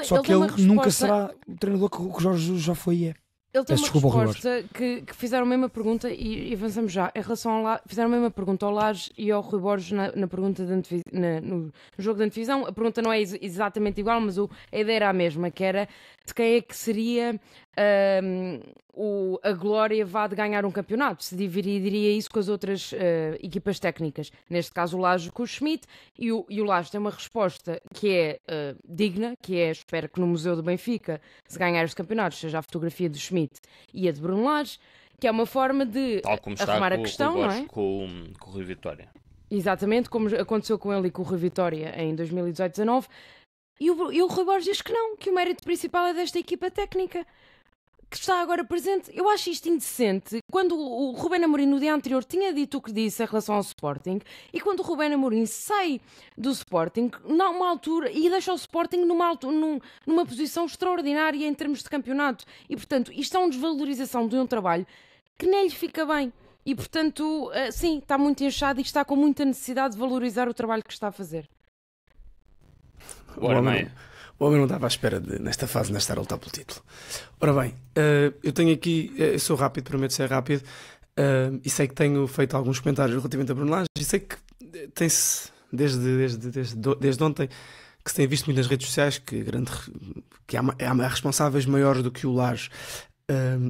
Só que ele nunca será o treinador que o Jorge Jesus já foi e é. Ele tem uma resposta que fizeram a mesma pergunta e avançamos já. Em relação ao fizeram a mesma pergunta ao Lage e ao Rui Borges na pergunta no jogo de antevisão. A pergunta não é exatamente igual, mas a ideia era a mesma, que era de quem é que seria a glória vá de ganhar um campeonato, se dividiria isso com as outras equipas técnicas, neste caso o Laje com o Schmidt, e o Laje tem uma resposta que é digna, que é, espero que no Museu do Benfica, se ganhar os campeonatos, seja a fotografia do Schmidt e a de Bruno Lage, que é uma forma de tal como está arrumar com, a questão, não é? Com o Rui Vitória. Exatamente, como aconteceu com ele e com o Rui Vitória em 2018-19, e o Rui Borges diz que não, que o mérito principal é desta equipa técnica que está agora presente. Eu acho isto indecente. Quando o Rubén Amorim no dia anterior tinha dito o que disse em relação ao Sporting, e quando o Rubén Amorim sai do Sporting numa altura e deixa o Sporting numa posição extraordinária em termos de campeonato, e portanto isto é uma desvalorização de um trabalho que nem lhe fica bem. E portanto, sim, está muito inchado e está com muita necessidade de valorizar o trabalho que está a fazer. O homem não estava à espera nesta fase, nesta era lutar pelo título. Ora bem, eu tenho aqui, eu sou rápido, prometo ser rápido, e sei que tenho feito alguns comentários relativamente a Bruno Lage, e sei que tem-se, desde ontem, que se tem visto muito nas redes sociais que há responsáveis maiores do que o Lage.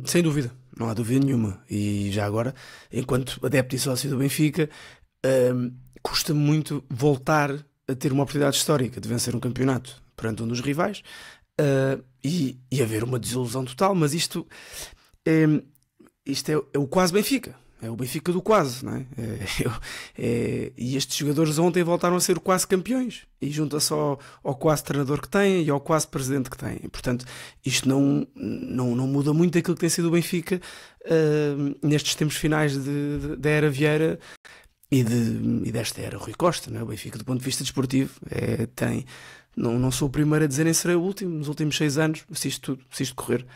Sem dúvida, não há dúvida nenhuma. E já agora, enquanto adepto e sócio do Benfica, custa-me muito voltar a ter uma oportunidade histórica de vencer um campeonato perante um dos rivais, e haver uma desilusão total. Mas isto é o quase Benfica, é o Benfica do quase, não é? E estes jogadores ontem voltaram a ser o quase campeões, e junta-se ao quase treinador que têm e ao quase presidente que têm. Portanto, isto não muda muito aquilo que tem sido o Benfica nestes tempos finais da era Vieira e desta era Rui Costa, não é? O Benfica, do ponto de vista desportivo, não sou o primeiro a dizer nem serei o último. Nos últimos 6 anos, se isto correr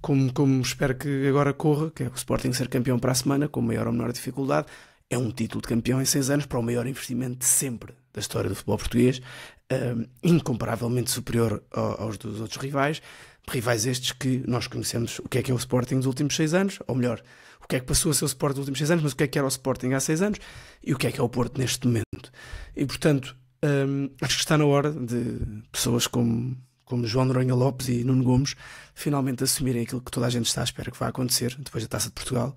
como espero que agora corra, que é o Sporting ser campeão para a semana, com maior ou menor dificuldade, é um título de campeão em 6 anos para o maior investimento de sempre da história do futebol português, incomparavelmente superior aos dos outros rivais estes que nós conhecemos o que é o Sporting dos últimos 6 anos, ou melhor, o que é que passou a ser o Sporting dos últimos 6 anos, mas o que era o Sporting há 6 anos, e o que é o Porto neste momento. E portanto, acho que está na hora de pessoas como João Noronha Lopes e Nuno Gomes finalmente assumirem aquilo que toda a gente está à espera que vai acontecer depois da Taça de Portugal.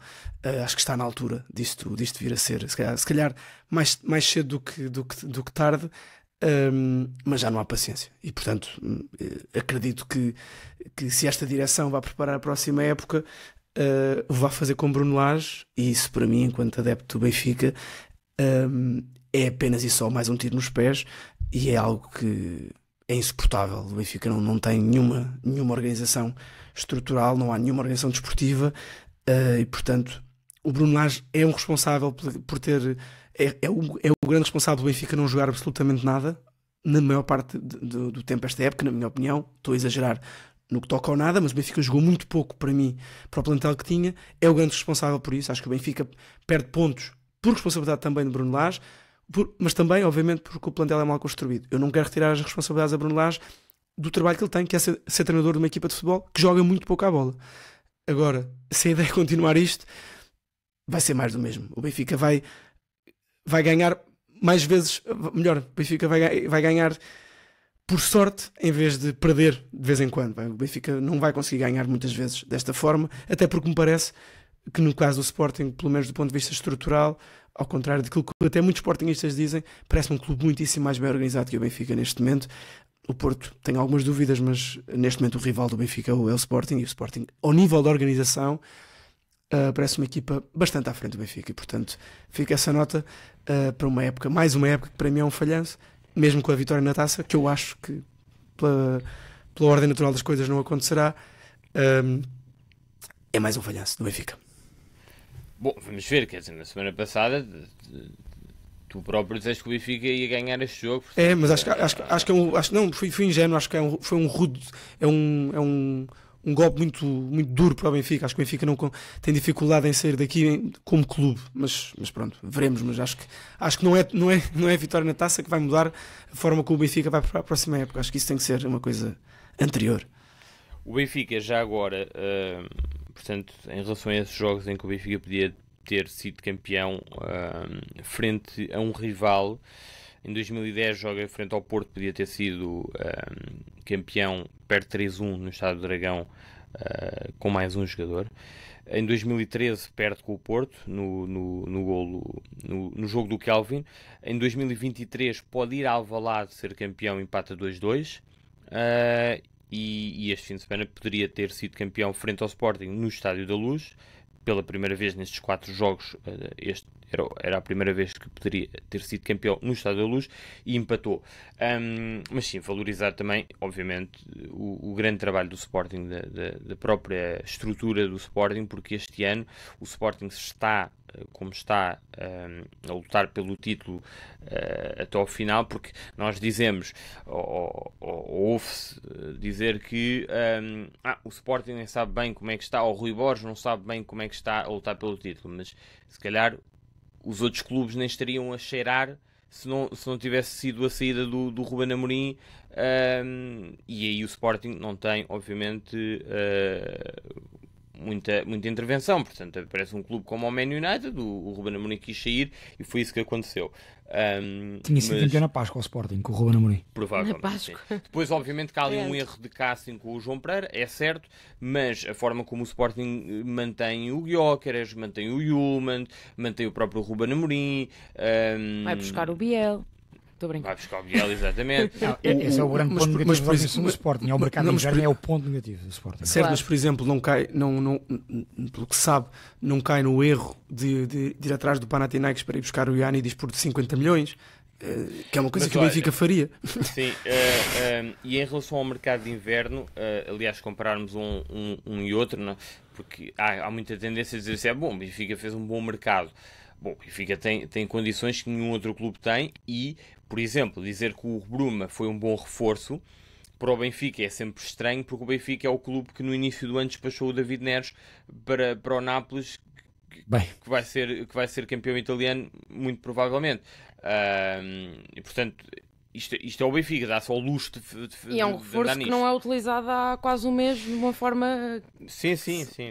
Acho que está na altura disto vir a ser, se calhar mais cedo do que tarde, mas já não há paciência. E portanto, acredito que se esta direção vai preparar a próxima época, vai fazer com Bruno Lage, e isso para mim, enquanto adepto do Benfica, é apenas e só mais um tiro nos pés, e é algo que é insuportável. O Benfica não tem nenhuma organização estrutural, não há nenhuma organização desportiva, e portanto o Bruno Lage é um responsável por ter, é o grande responsável do Benfica não jogar absolutamente nada na maior parte do tempo esta época, na minha opinião. Estou a exagerar no que toca ao nada, mas o Benfica jogou muito pouco para mim, para o plantel que tinha. É o grande responsável por isso. Acho que o Benfica perde pontos por responsabilidade também de Bruno Lage, mas também, obviamente, porque o plantel é mal construído. Eu não quero retirar as responsabilidades a Bruno Lage do trabalho que ele tem, que é ser treinador de uma equipa de futebol que joga muito pouco à bola. Agora, se a ideia é continuar isto, vai ser mais do mesmo. O Benfica vai ganhar mais vezes, melhor, o Benfica vai ganhar por sorte em vez de perder de vez em quando. O Benfica não vai conseguir ganhar muitas vezes desta forma, até porque me parece que no caso do Sporting, pelo menos do ponto de vista estrutural, ao contrário daquilo que até muitos sportingistas dizem, parece um clube muitíssimo mais bem organizado que o Benfica neste momento. O Porto tem algumas dúvidas, mas neste momento o rival do Benfica é o Sporting, e o Sporting, ao nível da organização, parece uma equipa bastante à frente do Benfica, e portanto fica essa nota para mais uma época que para mim é um falhanço, mesmo com a vitória na Taça, que eu acho que pela ordem natural das coisas não acontecerá. É mais um falhanço do Benfica. Bom, vamos ver, quer dizer, na semana passada tu próprio disseste que o Benfica ia ganhar este jogo. Portanto, mas acho que não, fui ingênuo, acho que foi um rude, é um golpe muito, muito duro para o Benfica. Acho que o Benfica não tem dificuldade em sair daqui como clube, mas pronto, veremos. Mas acho que não é a vitória na Taça que vai mudar a forma como o Benfica vai para a próxima época. Acho que isso tem que ser uma coisa anterior. O Benfica já agora, portanto, em relação a esses jogos em que o Benfica podia ter sido campeão frente a um rival, em 2010 joga frente ao Porto, podia ter sido campeão, perde 3-1 no Estádio do Dragão com mais um jogador. Em 2013 perde com o Porto no jogo do Kelvin. Em 2023 pode ir ao Alvalade ser campeão, empata 2-2. E este fim de semana poderia ter sido campeão frente ao Sporting no Estádio da Luz. Pela primeira vez nestes 4 jogos, este era a primeira vez que poderia ter sido campeão no Estádio da Luz e empatou. Mas sim, valorizar também, obviamente, o grande trabalho do Sporting, da própria estrutura do Sporting, porque este ano o Sporting está, como está, a lutar pelo título até ao final, porque nós dizemos, ouve-se dizer que o Sporting nem sabe bem como é que está, ou o Rui Borges não sabe bem como é que está a lutar pelo título, mas se calhar os outros clubes nem estariam a cheirar se não tivesse sido a saída do Ruben Amorim, e aí o Sporting não tem, obviamente, muita intervenção. Portanto, parece um clube como o Man United, o Ruben Amorim quis sair e foi isso que aconteceu. Tinha sido campeão na Páscoa ao Sporting, com o Ruben Amorim. Provavelmente, sim. Depois, obviamente, que há ali um erro de casting com o João Pereira, é certo, mas a forma como o Sporting mantém o Gyökeres, mantém o Hjulmand, mantém o próprio Ruben Amorim... vai buscar o Biel. Vai buscar o Biel, exatamente. Esse é o grande ponto negativo do Sporting. É o mercado de inverno, é o ponto negativo do Sporting. Certo, mas por exemplo, não cai, pelo que sabe, não cai no erro de ir atrás do Panathinaikos para ir buscar o Ioannidis por 50 milhões, que é uma coisa que o Benfica faria. Sim, e em relação ao mercado de inverno, aliás, compararmos um e outro, não? Porque há muita tendência a dizer assim, bom, o Benfica fez um bom mercado. Bom, o Benfica tem condições que nenhum outro clube tem e, por exemplo, dizer que o Bruma foi um bom reforço para o Benfica é sempre estranho, porque o Benfica é o clube que no início do ano despachou o David Neres para o Nápoles, que vai ser campeão italiano, muito provavelmente. E, portanto, isto é o Benfica, dá só o luxo de e é um reforço que não é utilizado há quase um mês de uma forma sim,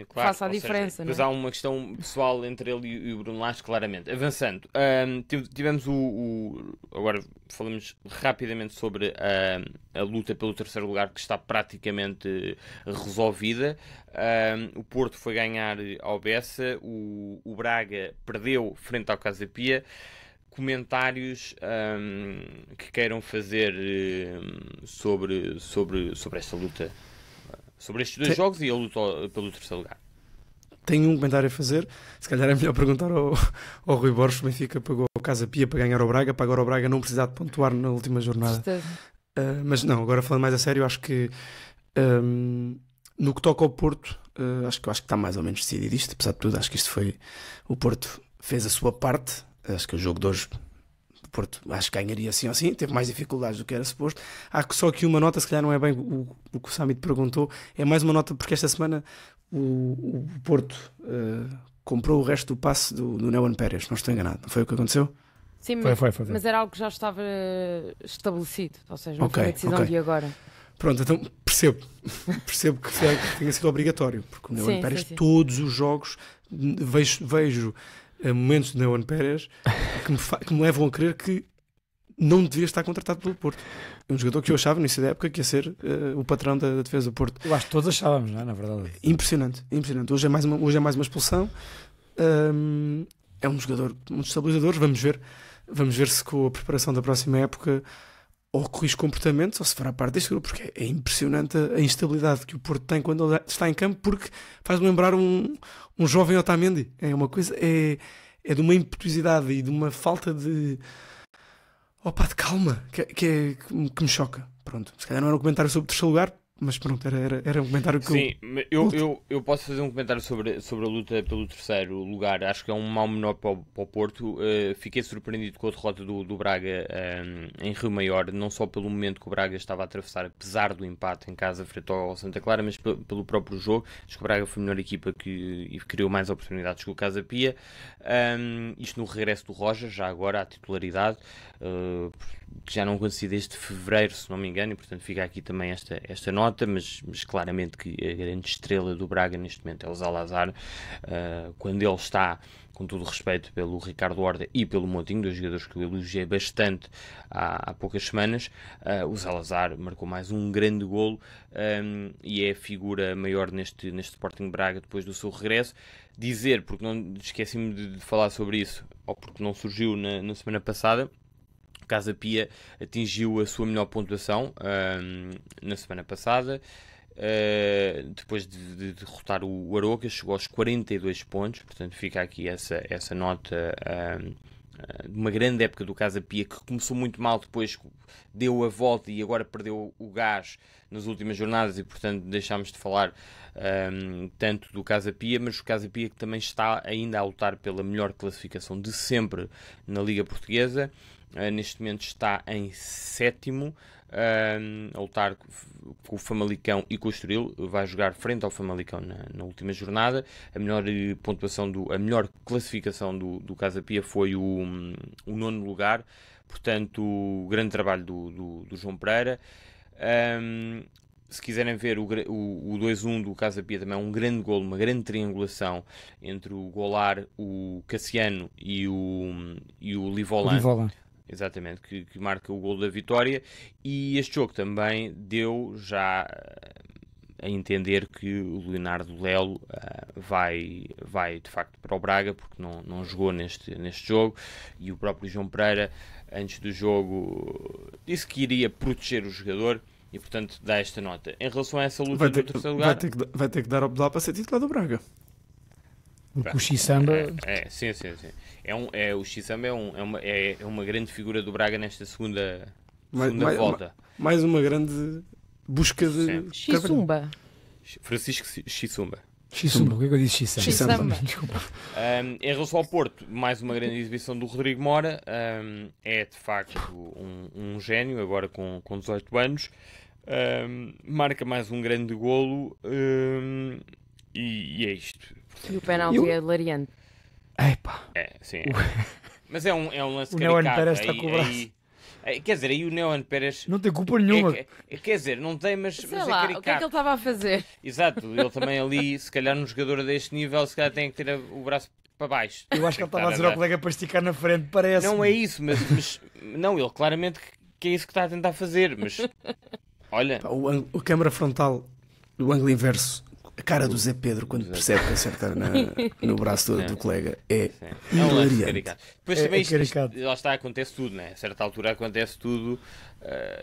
claro, faça a diferença. Depois há uma questão pessoal entre ele e o Bruno Lage, claramente. Avançando, tivemos agora falamos rapidamente sobre a luta pelo terceiro lugar, que está praticamente resolvida. O Porto foi ganhar ao Bessa, o Braga perdeu frente ao Casa Pia. Comentários que queiram fazer sobre esta luta, sobre estes dois jogos e a luta pelo terceiro lugar. Tenho um comentário a fazer. Se calhar é melhor perguntar ao Rui Borges. O Benfica pagou o Casa Pia para ganhar ao Braga, para agora o Braga não precisar de pontuar na última jornada. Mas não, agora falando mais a sério, acho que no que toca ao Porto, acho que está mais ou menos decidido isto. Apesar de tudo, acho que isto foi... O Porto fez a sua parte. Acho que o jogo de hoje o Porto acho que ganharia assim ou assim, teve mais dificuldades do que era suposto. Há só que uma nota, se calhar não é bem o que o Sami te perguntou, é mais uma nota porque esta semana o Porto comprou o resto do passe do Neon Pérez, não estou enganado, não foi o que aconteceu? Sim, foi. Mas era algo que já estava estabelecido, ou seja, não foi uma decisão de agora. Pronto, então percebo que tenha sido obrigatório, porque o Neon Pérez todos os jogos vejo momentos de Neon Pérez que me levam a crer que não devia estar contratado pelo Porto. É um jogador que eu achava no início da época que ia ser o patrão da defesa do Porto. Eu acho que todos achávamos, não é? Na verdade. Impressionante. Hoje é mais uma expulsão. É um jogador muito estabilizador. Vamos ver se com a preparação da próxima época ou corrige comportamentos ou se fará parte deste grupo, porque é impressionante a instabilidade que o Porto tem quando ele está em campo, porque faz-me lembrar um jovem Otamendi. É uma coisa, é de uma impetuosidade e de uma falta de calma que me choca. Pronto, se calhar não era um comentário sobre o terceiro lugar, mas pronto, era um comentário que sim, eu posso fazer um comentário sobre a luta pelo terceiro lugar. Acho que é um mau menor para o Porto. Fiquei surpreendido com a derrota do Braga em Rio Maior, não só pelo momento que o Braga estava a atravessar, apesar do empate em casa frente ao Santa Clara, mas pelo próprio jogo. Acho que o Braga foi a melhor equipa e criou mais oportunidades que o Casa Pia. Isto no regresso do Roger, já agora, à titularidade. que já não acontecia desde fevereiro, se não me engano, e portanto fica aqui também esta nota, mas claramente que a grande estrela do Braga neste momento é o Zalazar, quando ele está, com todo o respeito pelo Ricardo Horta e pelo Moutinho, dois jogadores que eu elogiei bastante há poucas semanas, o Zalazar marcou mais um grande golo, e é a figura maior neste Sporting Braga depois do seu regresso. Dizer, porque não esqueci-me de falar sobre isso, ou porque não surgiu na semana passada, o Casa Pia atingiu a sua melhor pontuação na semana passada, depois de derrotar o Aroca, chegou aos 42 pontos, portanto fica aqui essa nota de uma grande época do Casa Pia, que começou muito mal, depois deu a volta e agora perdeu o gás nas últimas jornadas, e portanto deixámos de falar tanto do Casa Pia, mas o Casa Pia que também está ainda a lutar pela melhor classificação de sempre na Liga Portuguesa. Neste momento está em sétimo, a lutar com o Famalicão e com o Estoril. Vai jogar frente ao Famalicão na última jornada. A melhor pontuação, a melhor classificação do Casa Pia foi o nono lugar. Portanto, o grande trabalho do João Pereira. Se quiserem ver o 2-1 do Casa Pia, também é um grande golo, uma grande triangulação entre o Golar, o Cassiano e o Livolan. Exatamente, que marca o golo da vitória. E este jogo também deu já a entender que o Leonardo Lelo vai de facto para o Braga, porque não jogou neste jogo, e o próprio João Pereira, antes do jogo, disse que iria proteger o jogador e portanto dá esta nota. Em relação a essa luta do terceiro lugar, vai ter que dar ao pedal para ser titular do Braga. Porque o Xisamba... Sim. O Xisamba é uma grande figura do Braga nesta segunda volta. Mais uma grande busca de... Xisumba. Francisco Xisumba. Xisumba, o que é que eu disse? Xisamba. Desculpa. Em relação ao Porto, mais uma grande exibição do Rodrigo Mora. É de facto um gênio, agora com 18 anos. Marca mais um grande golo, e é isto. E o penalti é hilariante. Epá. Sim. Mas é um lance o caricato. Neon Pérez está com o braço. Quer dizer, aí o Neon Pérez não tem culpa nenhuma. Quer dizer, não tem, mas Sei é lá, caricato. o que é que ele estava a fazer? Exato, ele também ali, se calhar num jogador deste nível, se calhar tem que ter o braço para baixo. Eu acho que ele estava a dizer ao colega para esticar na frente, parece. Não é isso, mas não, ele claramente que é isso que está a tentar fazer, mas olha... A câmara frontal, o ângulo inverso, a cara do Zé Pedro quando percebe que acerta no braço do colega é um lance caricato. Depois também caricato. Lá está, acontece tudo, né? A certa altura acontece tudo,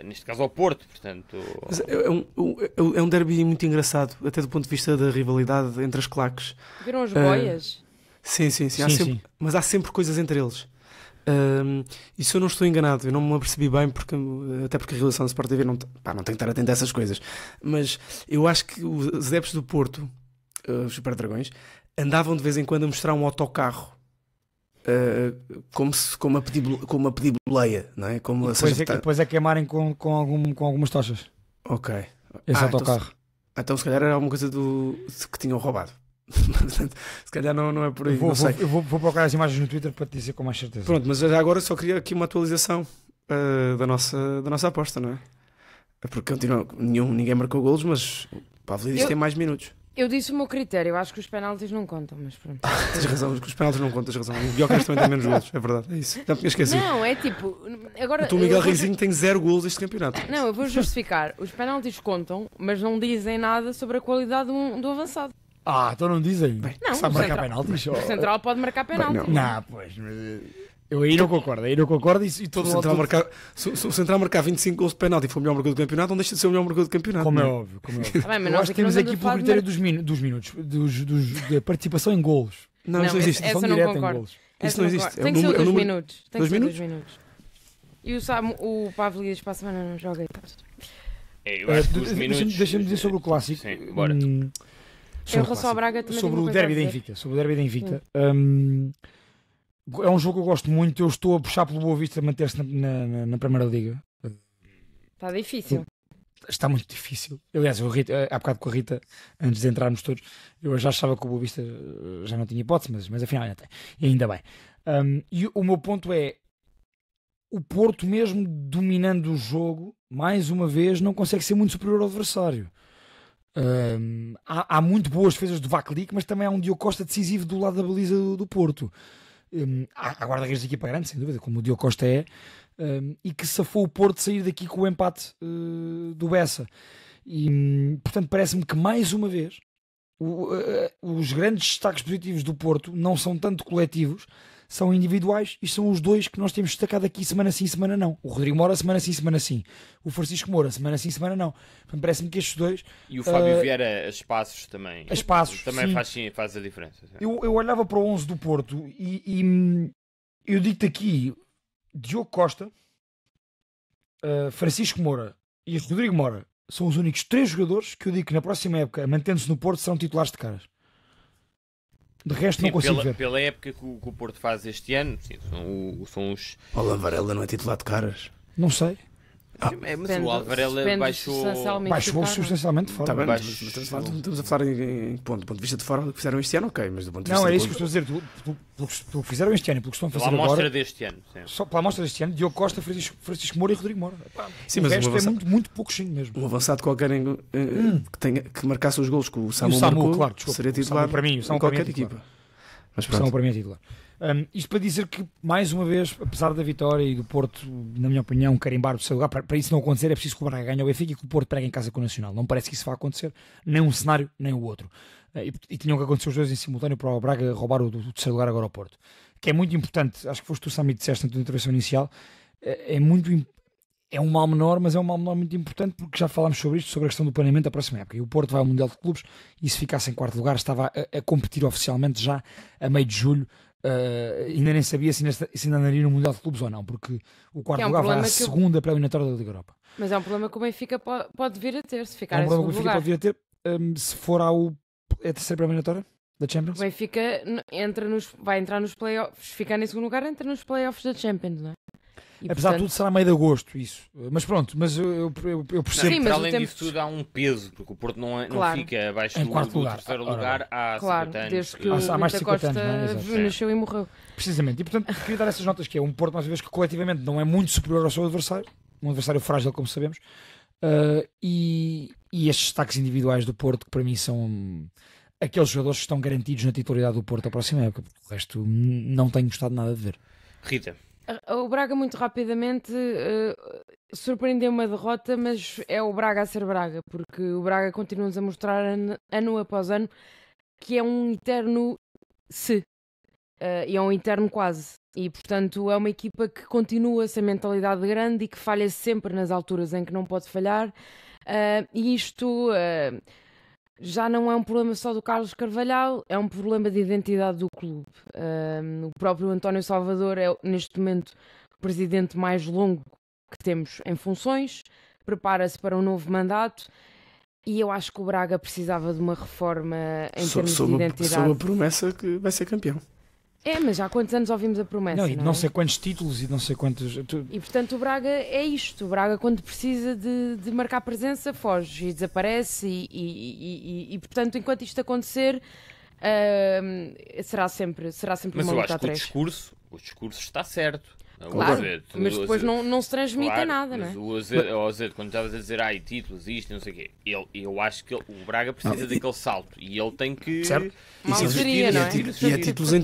neste caso ao Porto, portanto... Mas é um derby muito engraçado, até do ponto de vista da rivalidade entre as claques. Viram as boias? Sim. Mas há sempre coisas entre eles. E se eu não estou enganado, eu não me apercebi bem, até porque a realização da Sport TV não tem que estar atento a essas coisas, mas eu acho que os adeptos do Porto, os Super Dragões, andavam de vez em quando a mostrar um autocarro, como a pedir boleia, não é? Como depois é queimarem com algumas tochas. Ok. Esse autocarro. Então se calhar era alguma coisa que tinham roubado. Se calhar não é por aí. Eu vou procurar as imagens no Twitter para te dizer com mais certeza. Pronto, mas já agora só queria aqui uma atualização da nossa aposta, não é? Porque ninguém marcou golos, mas o Pavlidis tem mais minutos. Eu disse o meu critério, eu acho que os penaltis não contam, mas pronto. Tens razão, os penaltis não contam, tens razão. O Guilherme também tem menos golos, é verdade, é isso. Já me tinha esquecido. Não, é tipo... Agora, o Miguel Reizinho tem 0 golos este campeonato. Não, eu vou justificar. Os penaltis contam, mas não dizem nada sobre a qualidade do avançado. Então não dizem. Não, sabe marcar penaltis? O central pode marcar penaltis. Não, pois. Eu aí não concordo. E todo se o central marcar 25 gols de penalti e for o melhor marcador do campeonato, não deixa de ser o melhor marcador do campeonato. Como é óbvio. Bem, mas eu acho que temos aqui pelo critério dos minutos, da participação em golos. Não, isso não existe. Essa não concordo. Isso não existe. Tem que ser 2 minutos. Tem que ser 2 minutos. E o Pavlidis para a semana não joga. Eu acho que 2 minutos... Deixa-me dizer sobre o clássico. Sim, bora. Em relação ao Braga também sobre o derby da Invicta. É um jogo que eu gosto muito. Eu estou a puxar pelo Boa Vista a manter-se na Primeira Liga. Está difícil. Está muito difícil. Aliás, há bocado com a Rita, antes de entrarmos todos, eu já achava que o Boa Vista já não tinha hipótese, mas afinal ainda tem. E ainda bem. E o meu ponto é: o Porto, mesmo dominando o jogo, mais uma vez, não consegue ser muito superior ao adversário. Há muito boas defesas do Vaclik, mas também há um Diogo Costa decisivo do lado da baliza do Porto. Há guarda-redes de equipa grande, sem dúvida, como o Diogo Costa é, e que safou o Porto de sair daqui com o empate do Bessa. E, portanto, parece-me que mais uma vez os grandes destaques positivos do Porto não são tanto coletivos, são individuais, e são os dois que nós temos destacado aqui semana sim, semana não. O Rodrigo Moura, semana sim, semana sim. O Francisco Moura, semana sim, semana não. Portanto, parece-me que estes dois... E o Fábio Vieira, a espaços também. A espaços, também sim. faz a diferença. Sim. Eu olhava para o 11 do Porto e eu digo-te aqui, Diogo Costa, Francisco Moura e Rodrigo Moura são os únicos 3 jogadores que eu digo que na próxima época, mantendo-se no Porto, serão titulares de caras. De resto, não consigo ver. Pela época que o Porto faz este ano, sim, são os... O Alvarela não é titular de caras? Não sei. Mas o Alvarela baixou substancialmente fora. Tá bem, mas estamos a falar em ponto de vista de fora do que fizeram este ano, ok, mas do ponto de vista... Não, é isso que eu estou a dizer. Pelo que fizeram este ano e pelo que estão a fazer pela agora... amostra deste ano. Sim. Só pela amostra deste ano, Diogo Costa, Francisco Moura e Rodrigo Moura. Sim, o mas resto é muito pouquinho mesmo. Um avançado qualquer que marcasse os golos com o Samu marcou, claro, desculpa, seria titular para mim, em qualquer equipa. Mas pronto. Para mim é titular. Isto para dizer que, mais uma vez, apesar da vitória e do Porto, na minha opinião, carimbar o seu lugar, para isso não acontecer é preciso que o Braga ganhe o Benfica e que o Porto pregue em casa com o Nacional. Não parece que isso vá acontecer, nem um cenário, nem o outro. E tinham que acontecer os dois em simultâneo para o Braga roubar o terceiro lugar agora ao Porto. Que é muito importante, acho que foste tu, Sami, disseste na tua intervenção inicial, é um mal menor, mas é um mal menor muito importante, porque já falámos sobre isto, sobre a questão do planeamento da próxima época. E o Porto vai ao Mundial de Clubes e, se ficasse em quarto lugar, estava a competir oficialmente já a meio de julho. Ainda nem sabia se ainda andaria no Mundial de Clubes ou não, porque o quarto lugar vai à segunda pré-eliminatória da Liga Europa. Mas é um problema que o Benfica pode vir a ter, se ficar em segundo lugar. É um problema que o Benfica pode vir a ter, se for é a terceira pré-eliminatória da Champions. O Benfica vai entrar nos playoffs, ficar em segundo lugar, entra nos playoffs da Champions, não é? E, apesar de tudo, será meio de agosto isso. Mas pronto, eu percebo. Sim, mas além disso tudo há um peso, porque o Porto não fica abaixo do terceiro lugar há 50 anos. Desde que o mais de 50 Costa anos, nasceu e morreu. Precisamente. E portanto, queria dar essas notas, que é um Porto, mais uma vez, que coletivamente não é muito superior ao seu adversário. Um adversário frágil, como sabemos. E estes destaques individuais do Porto, que para mim são aqueles jogadores que estão garantidos na titularidade do Porto a próxima época. Porque o resto não tenho gostado nada de ver. Rita. O Braga, muito rapidamente, surpreendeu uma derrota, mas é o Braga a ser Braga, porque o Braga continua-nos a mostrar ano após ano que é um eterno e é um eterno quase. E, portanto, é uma equipa que continua sem mentalidade grande e que falha sempre nas alturas em que não pode falhar. E isto... já não é um problema só do Carlos Carvalhal, é um problema de identidade do clube. O próprio António Salvador é, neste momento, o presidente mais longo que temos em funções, prepara-se para um novo mandato e eu acho que o Braga precisava de uma reforma em termos de identidade. Sob a promessa que vai ser campeão. Mas há quantos anos ouvimos a promessa? Não sei quantos títulos e não sei quantos. E portanto o Braga é isto. O Braga, quando precisa de marcar presença, foge e desaparece. E portanto, enquanto isto acontecer, será sempre uma luta a três. Mas o discurso está certo. Claro, mas depois não se transmite nada, não é? O Azedo, quando estavas a dizer títulos, isto, não sei o quê, eu acho que o Braga precisa daquele salto e ele tem que. Certo. Mal seria, não é? E é títulos em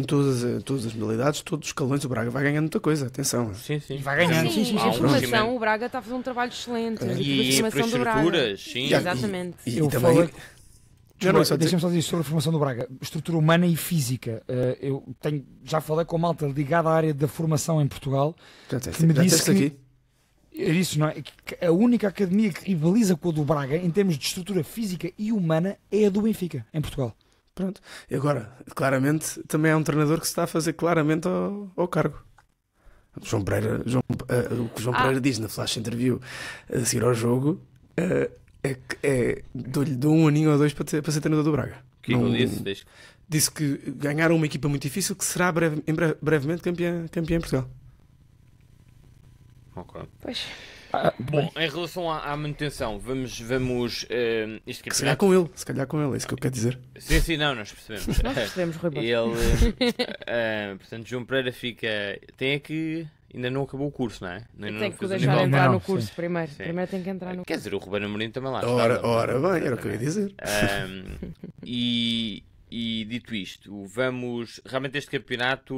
todas as modalidades, todos os escalões. O Braga vai ganhando muita coisa, atenção. Sim. E vai ganhando. Sim. A formação, o Braga está a fazer um trabalho excelente. E a infraestruturas, sim. Exatamente. E também. Deixa-me só dizer sobre a formação do Braga, estrutura humana e física. Já falei com a malta ligada à área da formação em Portugal, que me disse que é isso, não é? Que a única academia que rivaliza com a do Braga em termos de estrutura física e humana é a do Benfica, em Portugal. Pronto. E agora, claramente, também é um treinador que se está a fazer claramente ao cargo. O que o João Pereira diz na flash interview a seguir ao jogo dou um aninho ou dois para ser treinador do Braga. O que ele disse? Disse que ganharam uma equipa muito difícil que será brevemente campeã em Portugal. Ok. Pois. Bom, em relação à manutenção, vamos este campeonato... Se calhar com ele, é isso que eu quero dizer. Sim, nós percebemos. Nós percebemos, Rui Borges. Portanto, João Pereira tem que ainda não acabou o curso, não é? Ainda Tem não que fez o o deixar nível. entrar Não, no sim. curso primeiro. Sim. Primeiro tem que entrar no Quer curso. dizer, o Ruben Amorim também lá Ora está. bem, era o que eu ia dizer. E dito isto, vamos. Realmente este campeonato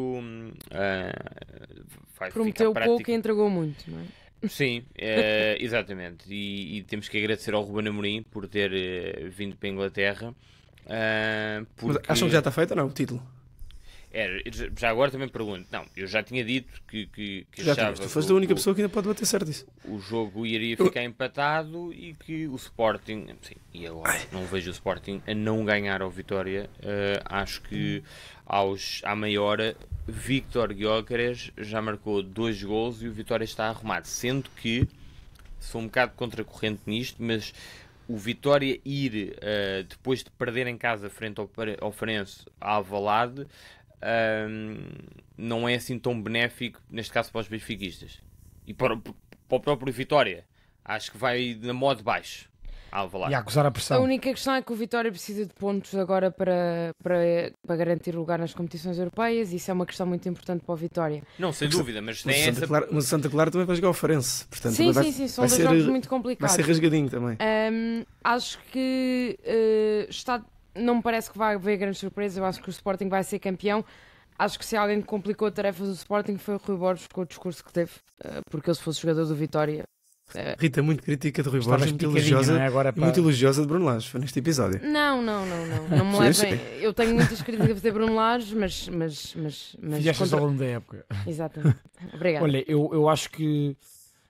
vai Prometeu ficar pouco e entregou muito, não é? Sim, exatamente. E temos que agradecer ao Ruben Amorim por ter vindo para a Inglaterra. Mas Porque... acham que já está feito ou não o título? Já agora também pergunto. Não, eu já tinha dito que Já achava tinhas, tu foste que a única pessoa que ainda pode bater certo isso. o jogo iria ficar empatado e que o Sporting, sim, e agora não vejo o Sporting a não ganhar ao Vitória. Acho que à meia hora Víctor Gyökeres já marcou 2 golos e o Vitória está arrumado, sendo que sou um bocado contracorrente nisto, mas o Vitória ir depois de perder em casa frente ao Farense à Alvalade não é assim tão benéfico, neste caso para os benfiquistas e para o próprio Vitória. Acho que vai na modo baixo à Alvalade. E a acusar a A pressão. única questão é que o Vitória precisa de pontos agora para garantir lugar nas competições europeias. Isso é uma questão muito importante para o Vitória. Não, sem dúvida, mas tem Mas o Santa Clara também vai jogar o Farense. Portanto, Sim, também sim, são vai dois ser, jogos muito vai complicados. ser rasgadinho também. Acho que não me parece que vai haver grandes surpresas. Eu acho que o Sporting vai ser campeão. Acho que se alguém complicou a tarefa do Sporting foi o Rui Borges com o discurso que teve, porque ele se fosse jogador do Vitória. Rita, muito crítica de Rui Estavas Borges, muito picadinho, elogiosa, não é? Agora e muito elogiosa de Bruno Lage, foi neste episódio. Não me Sim, levem. Eu tenho muitas críticas a fazer Bruno Lage, mas Fizeste ao longo da época. Exatamente. Obrigada. Olha, eu acho que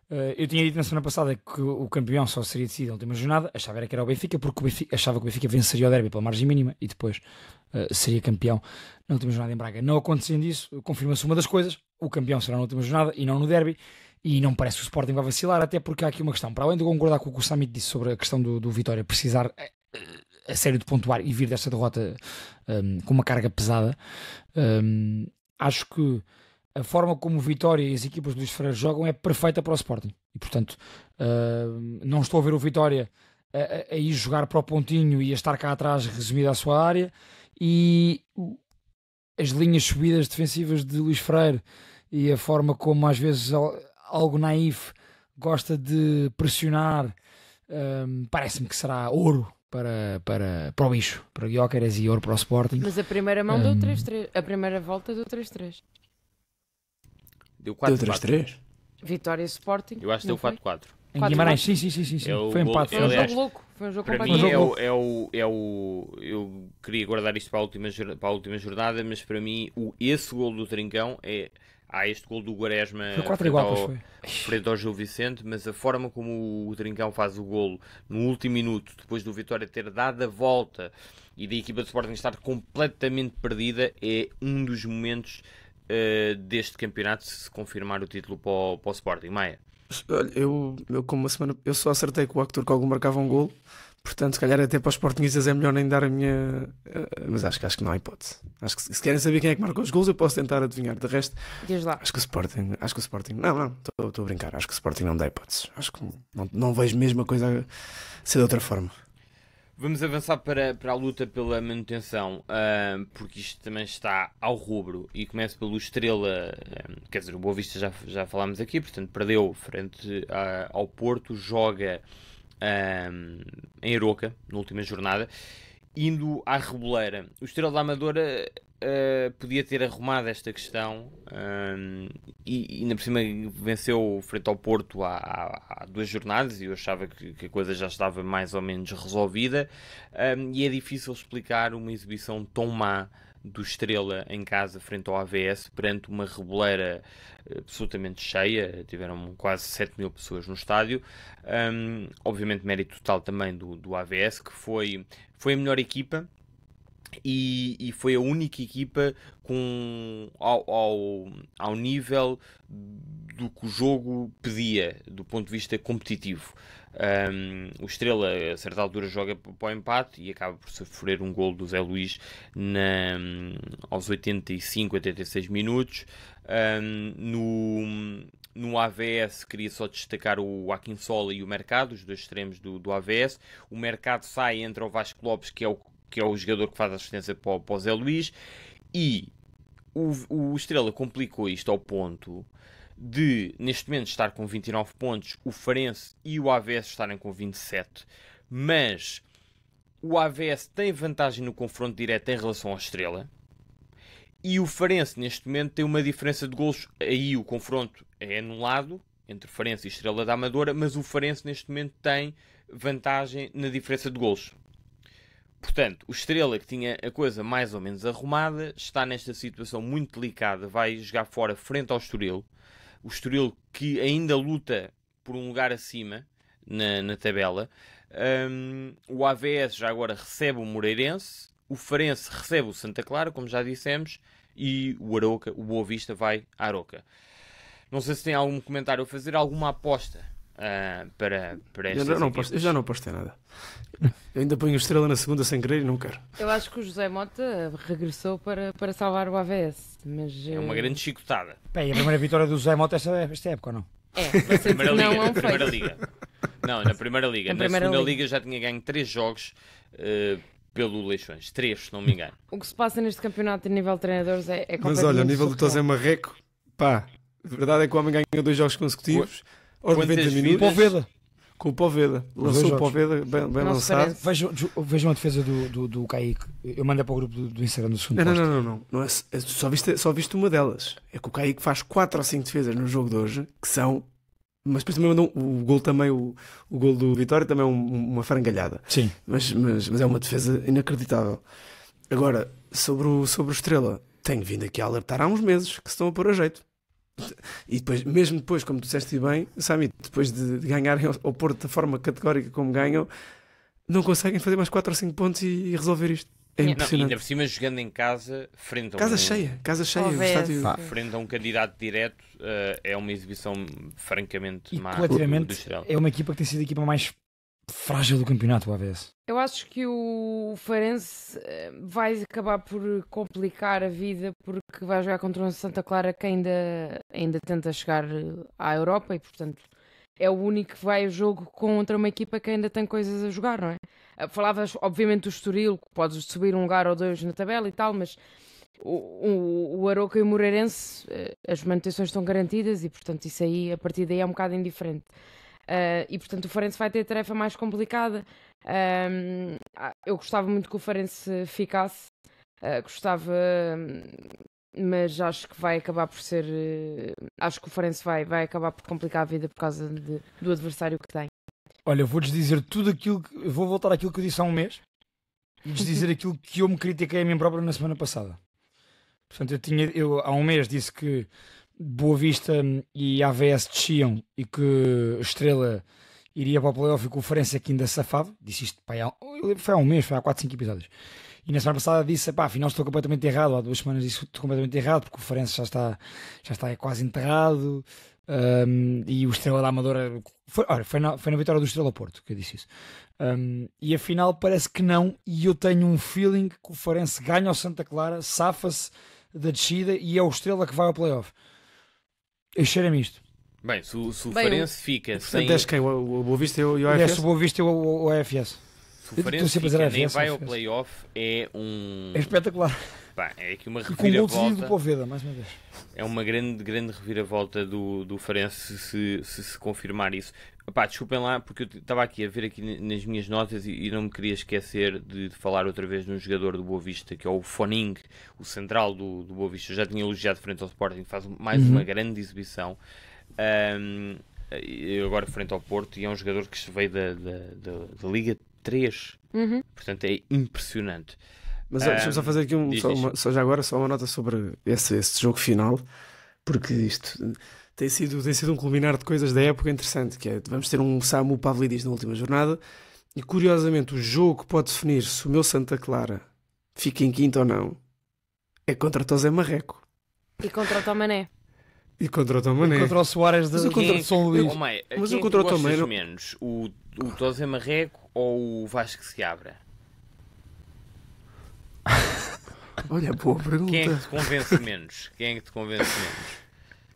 eu tinha dito na semana passada que o campeão só seria decidido na última jornada. Achava que era o Benfica, porque achava que o Benfica venceria o derby pela margem mínima e depois seria campeão na última jornada em Braga. Não acontecendo isso, confirma-se uma das coisas: o campeão será na última jornada e não no derby. E não parece que o Sporting vai vacilar, até porque há aqui uma questão. Para além de eu concordar com o que o Samit disse sobre a questão do Vitória precisar a sério de pontuar e vir desta derrota com uma carga pesada, acho que a forma como o Vitória e as equipas do Luís Freire jogam é perfeita para o Sporting. E, portanto, não estou a ver o Vitória a ir jogar para o pontinho e a estar cá atrás resumido à sua área. E as linhas subidas defensivas de Luís Freire e a forma como às vezes algo naif gosta de pressionar, parece-me que será ouro para o bicho, para o Gyökeres, e ouro para o Sporting. Mas a primeira mão deu 3-3. A primeira volta deu 3-3. Deu 4-4. Vitória Sporting. Eu acho que deu 4-4. Em Guimarães, sim. Foi empate. Foi um jogo louco. Foi um jogo Para completamente mim eu queria guardar isto para a última jornada, mas para mim esse gol do Trincão há este gol do Quaresma frente ao Gil Vicente, mas a forma como o Trincão faz o golo no último minuto, depois do Vitória ter dado a volta e da equipa do Sporting estar completamente perdida, é um dos momentos deste campeonato, se confirmar o título para o Sporting. Maia. Olha, eu como uma semana eu só acertei que o Actor Koglu marcava um golo, portanto se calhar até para os Sportingistas é melhor nem dar a minha mas acho que não há hipótese. Acho que se querem saber quem é que marcou os golos eu posso tentar adivinhar. De resto, Diz lá. acho que o Sporting não, estou a brincar, acho que o Sporting não dá hipóteses. Acho que não vejo mesmo a coisa ser de outra forma. Vamos avançar para a luta pela manutenção, porque isto também está ao rubro, e começa pelo Estrela, quer dizer, o Boa Vista já falámos aqui, portanto perdeu frente ao Porto, joga em Aroca, na última jornada, indo à Reboleira. O Estrela da Amadora podia ter arrumado esta questão e ainda por cima venceu frente ao Porto há 2 jornadas e eu achava que a coisa já estava mais ou menos resolvida, e é difícil explicar uma exibição tão má do Estrela em casa frente ao AVS perante uma Reboleira absolutamente cheia. Tiveram quase 7.000 pessoas no estádio. Obviamente mérito total também do AVS, que foi a melhor equipa e foi a única equipa ao nível do que o jogo pedia do ponto de vista competitivo. O Estrela a certa altura joga para o empate e acaba por sofrer um golo do Zé Luís aos 85, 86 minutos. No AVS queria só destacar o Akinsola e o Mercado, os dois extremos do AVS. O Mercado sai, entra o Vasco Lopes, que é o jogador que faz a assistência para o Zé Luís, e o Estrela complicou isto ao ponto de, neste momento, estar com 29 pontos, o Farense e o AVS estarem com 27, mas o AVS tem vantagem no confronto direto em relação ao Estrela, e o Farense, neste momento, tem uma diferença de golos. Aí o confronto é anulado entre Farense e Estrela da Amadora, mas o Farense, neste momento, tem vantagem na diferença de golos. Portanto, o Estrela, que tinha a coisa mais ou menos arrumada, está nesta situação muito delicada. Vai jogar fora frente ao Estoril. O Estoril que ainda luta por um lugar acima na tabela. O AVS já agora recebe o Moreirense. O Farense recebe o Santa Clara, como já dissemos. E o Aroca, o Boa Vista, vai à Aroca. Não sei se tem algum comentário a fazer, alguma aposta para estas equipas. Eu já não apostei nada. Eu ainda ponho o Estrela na segunda sem querer e não quero. Eu acho que o José Mota regressou para salvar o AVS. Mas, é uma grande chicotada. Bem, a primeira vitória do José Mota esta época, ou não? Primeira Liga. Não, na Primeira Liga. Na Segunda Liga já tinha ganho 3 jogos pelo Leixões. 3, se não me engano. O que se passa neste campeonato a nível de treinadores é completamente Mas olha, a nível do surreal. Tosé Marreco, pá, a verdade é que o homem ganhou 2 jogos consecutivos aos Quantas 90 minutos. Poveda. Com o Poveda. Lançou o Poveda bem lançado. Vejam a defesa do Kaique. Eu mandei para o grupo do Instagram do segundo posto. Não é, só viste uma delas. É que o Kaique faz 4 ou 5 defesas no jogo de hoje que são. Mas depois também mandou o gol também, o gol do Vitória também é uma frangalhada. Sim. Mas é uma defesa inacreditável. Agora, sobre o Estrela, tenho vindo aqui a alertar há uns meses que se estão a pôr a jeito. E depois, mesmo depois, como tu disseste bem, Sami, depois de ganharem ao Porto da forma categórica como ganham, não conseguem fazer mais 4 ou 5 pontos e resolver isto. É impressionante. Não, ainda por cima jogando em casa, frente a casa cheia. Frente a um candidato direto, é uma exibição francamente má. Coletivamente é uma equipa que tem sido a equipa mais frágil do campeonato, o AVS. Eu acho que o Farense vai acabar por complicar a vida porque vai jogar contra um Santa Clara que ainda tenta chegar à Europa e, portanto, é o único que vai ao jogo contra uma equipa que ainda tem coisas a jogar, não é? Falavas, obviamente, do Estoril, que podes subir um lugar ou 2 na tabela e tal, mas o Aroca e o Moreirense, as manutenções estão garantidas e, portanto, isso aí, a partir daí é um bocado indiferente. E portanto o Farense vai ter a tarefa mais complicada. Eu gostava muito que o Farense ficasse, mas acho que vai acabar por ser. Acho que o Farense vai acabar por complicar a vida por causa do adversário que tem. Olha, vou-lhes dizer tudo aquilo que. Vou voltar àquilo que eu disse há um mês e lhes dizer aquilo que eu me critiquei a mim próprio na semana passada. Portanto, eu há um mês disse que Boa Vista e AVS desciam e que Estrela iria para o playoff e que o Farense aqui ainda safava. Disse isto foi há um mês, foi há 4, 5 episódios. E na semana passada disse, afinal estou completamente errado. Há 2 semanas disse que estou completamente errado porque o Farense já está quase enterrado. E o Estrela da Amadora foi na vitória do Estrela Porto que eu disse isso. E afinal parece que não. E eu tenho um feeling que o Farense ganha ao Santa Clara, safa-se da descida e é o Estrela que vai ao playoff. Eu cheiro-me isto. Bem, se o Farense fica sem... Portanto, quem? O Boa Vista e o AFS? O Boa Vista e o AFS. Se o Farense fica, nem vai ao playoff, é espetacular. Pá, é aqui uma reviravolta. Com o gol do Poveda, mais uma vez. É uma grande reviravolta do Farense se confirmar isso. Pá, desculpem lá, porque eu estava aqui a ver aqui nas minhas notas e não me queria esquecer de falar outra vez de um jogador do Boa Vista, que é o Foning, o central do Boa Vista. Eu já tinha elogiado frente ao Sporting, faz mais uma grande exibição. Agora frente ao Porto, e é um jogador que veio da Liga 3. Portanto, é impressionante. Mas deixa-me só fazer aqui só uma nota sobre esse jogo final, porque isto tem sido um culminar de coisas da época interessante, que é, vamos ter um Samu Pavlidis na última jornada, e curiosamente o jogo que pode definir se o meu Santa Clara fica em quinto ou não é contra o Tosé Marreco. E contra o Tomané. E contra o Tomané. E contra o Soares de São Luís. Mas eu contra o Tomané menos, o Tosé Marreco ou o Vasco Seabra? Olha, boa pergunta. Quem é que te convence menos?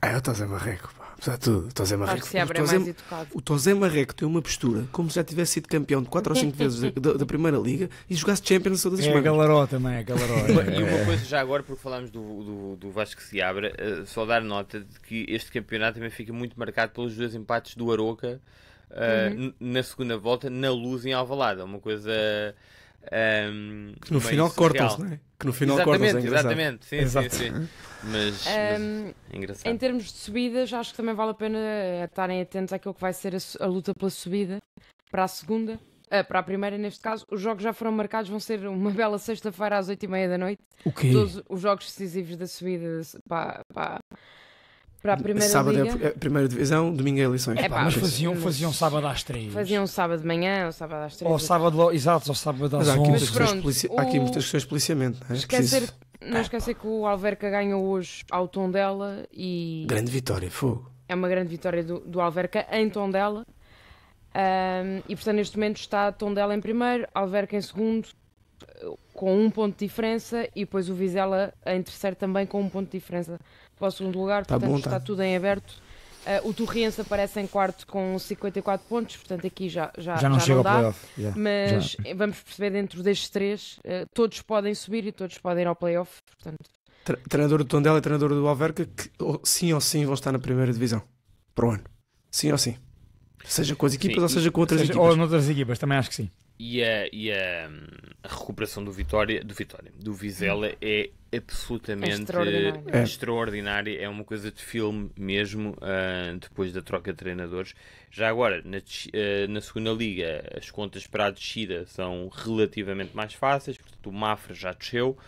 É o Tosé Marreco, pá. Apesar de tudo, o Tosé Marreco. Acho que Seabra é mais educado. O Tosé Marreco tem uma postura como se já tivesse sido campeão de 4 ou 5 vezes da Primeira Liga e jogasse Champions todas as semanas. Galaró também, é Galaró. E uma coisa já agora, porque falámos do Vasco Seabra, só dar nota de que este campeonato também fica muito marcado pelos 2 empates do Aroca na segunda volta, na Luz em Alvalade. É uma coisa... que no final cortam-se, não é? Que no final cortam-se, exatamente. Sim. Mas é engraçado. Em termos de subidas, acho que também vale a pena estarem atentos àquilo que vai ser a luta pela subida para a segunda, para a primeira neste caso. Os jogos já foram marcados, vão ser uma bela sexta-feira às 8h30 da noite. O quê? Todos os jogos decisivos da subida para a primeira sábado liga. É a primeira divisão, domingo é eleições. Mas faziam sábado às 3. Faziam sábado de manhã ou sábado às 3. Ou sábado, exato, ou sábado às 11. Há aqui muitas questões de policiamento. Não esquecer que o Alverca ganhou hoje ao Tondela e... Grande vitória, fogo. É uma grande vitória do Alverca em Tondela. E portanto neste momento está Tondela em primeiro, Alverca em segundo, com 1 ponto de diferença, e depois o Vizela em terceiro também com 1 ponto de diferença para o segundo lugar. Portanto está tudo em aberto. O Torriense aparece em quarto com 54 pontos, portanto aqui já não chega ao dá, playoff. Mas vamos perceber dentro destes 3, todos podem subir e todos podem ir ao playoff. Portanto... Treinador do Tondela e treinador do Alverca, que sim ou sim vão estar na primeira divisão para o ano. Sim ou sim. Seja com as equipas ou seja com outras equipas. Ou noutras equipas, também acho que sim. E a recuperação do Vizela é absolutamente extraordinária. É uma coisa de filme mesmo, depois da troca de treinadores. Já agora, na segunda liga, as contas para a descida são relativamente mais fáceis. Portanto, o Mafra já desceu,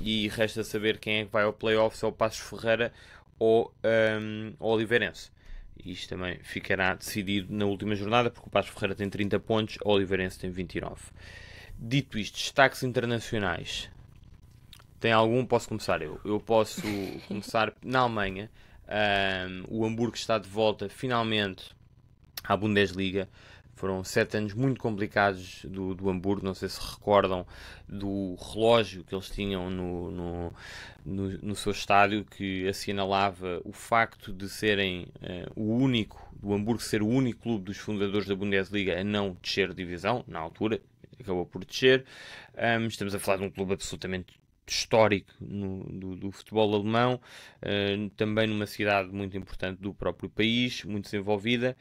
e resta saber quem é que vai ao playoff, se é o Passos Ferreira ou o Oliveirense. Isto também ficará decidido na última jornada, porque o Passos Ferreira tem 30 pontos, o Oliveirense tem 29. Dito isto, destaques internacionais. Tem algum? Posso começar eu. Eu posso começar na Alemanha. O Hamburgo está de volta, finalmente, à Bundesliga. Foram 7 anos muito complicados do Hamburgo. Não sei se recordam do relógio que eles tinham no seu estádio, que assinalava o facto de serem do Hamburgo ser o único clube dos fundadores da Bundesliga a não descer de divisão, na altura, acabou por descer. Estamos a falar de um clube absolutamente histórico do futebol alemão, também numa cidade muito importante do próprio país, muito desenvolvida,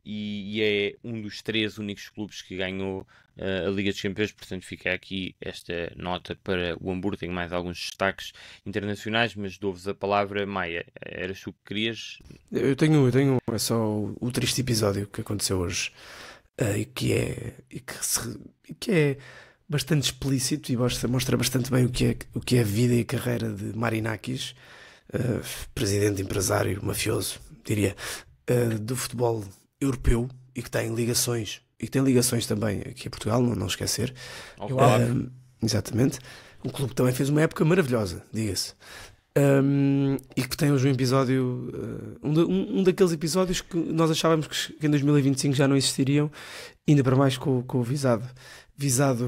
e é um dos 3 únicos clubes que ganhou a Liga dos Campeões. Portanto fica aqui esta nota para o Hamburgo. Tenho mais alguns destaques internacionais, mas dou-vos a palavra. Maia, eras tu que querias? Eu tenho é só o triste episódio que aconteceu hoje, e que é bastante explícito e mostra bastante bem o que é a vida e a carreira de Marinakis, presidente, empresário, mafioso, diria, do futebol europeu, e que tem ligações também aqui a Portugal, não esquecer. Exatamente. Um clube que também fez uma época maravilhosa, diga-se. E que tem hoje um episódio, um daqueles episódios que nós achávamos que em 2025 já não existiriam, ainda para mais com o visado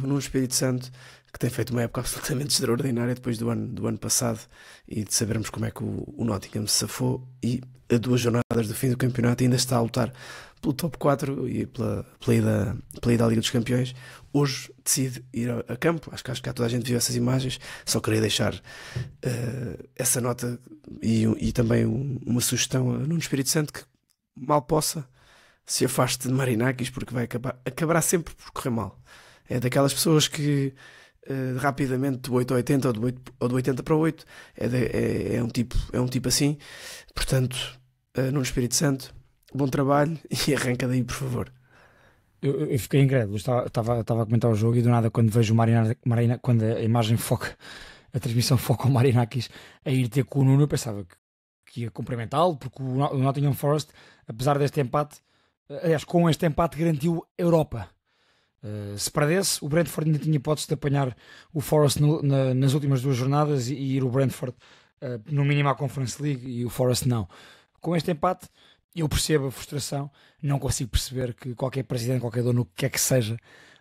no Espírito Santo, que tem feito uma época absolutamente extraordinária depois do ano passado, e de sabermos como é que o Nottingham se safou, e a 2 jornadas do fim do campeonato ainda está a lutar pelo top 4 e pela ida à Liga dos Campeões. Hoje decide ir a campo. Acho que toda a gente viu essas imagens. Só queria deixar essa nota e também uma sugestão a Nuno Espírito Santo, que mal possa se afaste de Marinakis, porque acabará sempre por correr mal. É daquelas pessoas que rapidamente do 8 a 80 ou do 80 para 8 é um tipo assim. Portanto, Nuno Espírito Santo, bom trabalho e arranca daí, por favor. Eu fiquei incrédulo. Estava a comentar o jogo e do nada, quando vejo o quando a imagem foca, a transmissão foca o Marinakis a ir ter com o Nuno, eu pensava que ia cumprimentá-lo, porque o Nottingham Forest, apesar deste empate, aliás, com este empate garantiu a Europa. Se perdesse, o Brentford ainda tinha hipótese de apanhar o Forest nas últimas 2 jornadas e ir o Brentford no mínimo à Conference League, e o Forest não. Com este empate, eu percebo a frustração. Não consigo perceber que qualquer presidente, qualquer dono, o que quer que seja,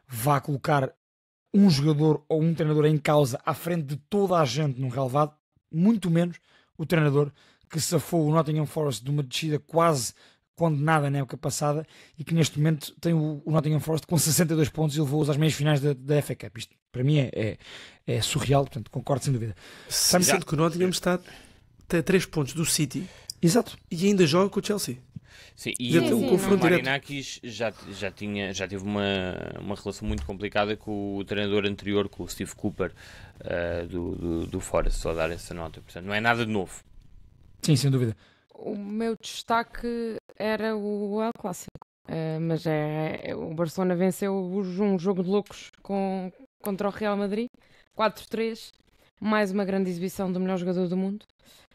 vá colocar um jogador ou um treinador em causa à frente de toda a gente num relevado, muito menos o treinador que safou o Nottingham Forest de uma descida quase condenada na época passada e que neste momento tem o Nottingham Forest com 62 pontos e levou-os às meias finais da FA Cup. Isto para mim é surreal, portanto concordo sem dúvida. Sendo que o Nottingham está a 3 pontos do City. Exato. E ainda joga com o Chelsea. Sim, e um confronto o direto. Marinakis já teve uma relação muito complicada com o treinador anterior, com o Steve Cooper do Forest, só a dar essa nota. Portanto, não é nada de novo. Sim, sem dúvida. O meu destaque era o El Clássico, mas o Barcelona venceu um jogo de loucos contra o Real Madrid, 4-3, mais uma grande exibição do melhor jogador do mundo.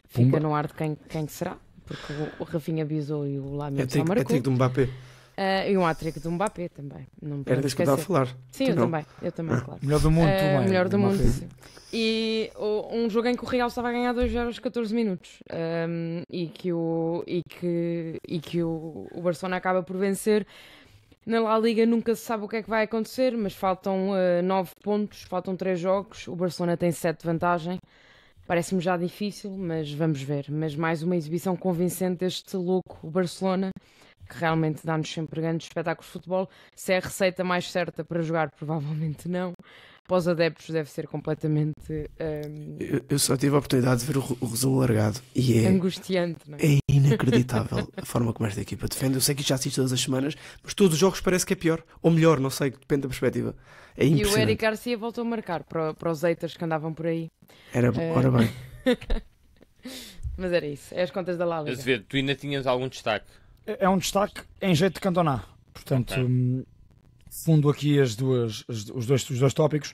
Fica Pumba. no ar de quem será, porque o Rafinha bisou e o Lamine só É marcou. trick do Mbappé. E um hat-trick do Mbappé também. Não me Era podemos disso que eu estava a esquecer. falar. Sim, Tu não. eu também, claro. Melhor do mundo, tu bem. Melhor do mundo, Mbappé. sim. E um jogo em que o Real estava a ganhar 2 aos 14 minutos e que o Barcelona acaba por vencer. Na La Liga nunca se sabe o que é que vai acontecer, mas faltam 9 pontos, faltam 3 jogos, o Barcelona tem 7 de vantagem. Parece-me já difícil, mas vamos ver. Mas mais uma exibição convincente deste louco, o Barcelona, que realmente dá-nos sempre grandes espetáculos de futebol. Se é a receita mais certa para jogar, provavelmente não. Para os adeptos deve ser completamente Eu só tive a oportunidade de ver o resumo largado e angustiante, não é? é inacreditável a forma como esta equipa defende. Eu sei que já assisto todas as semanas, mas todos os jogos parece que é pior. Ou melhor, não sei, depende da perspectiva. É E o impressionante. Eric Garcia voltou a marcar para os haters que andavam por aí. Ora bem. Mas era isso, é as contas da La Liga. Azevedo, tu ainda tinhas algum destaque? É um destaque em jeito de Cantona. Portanto, Ok. fundo aqui os dois tópicos.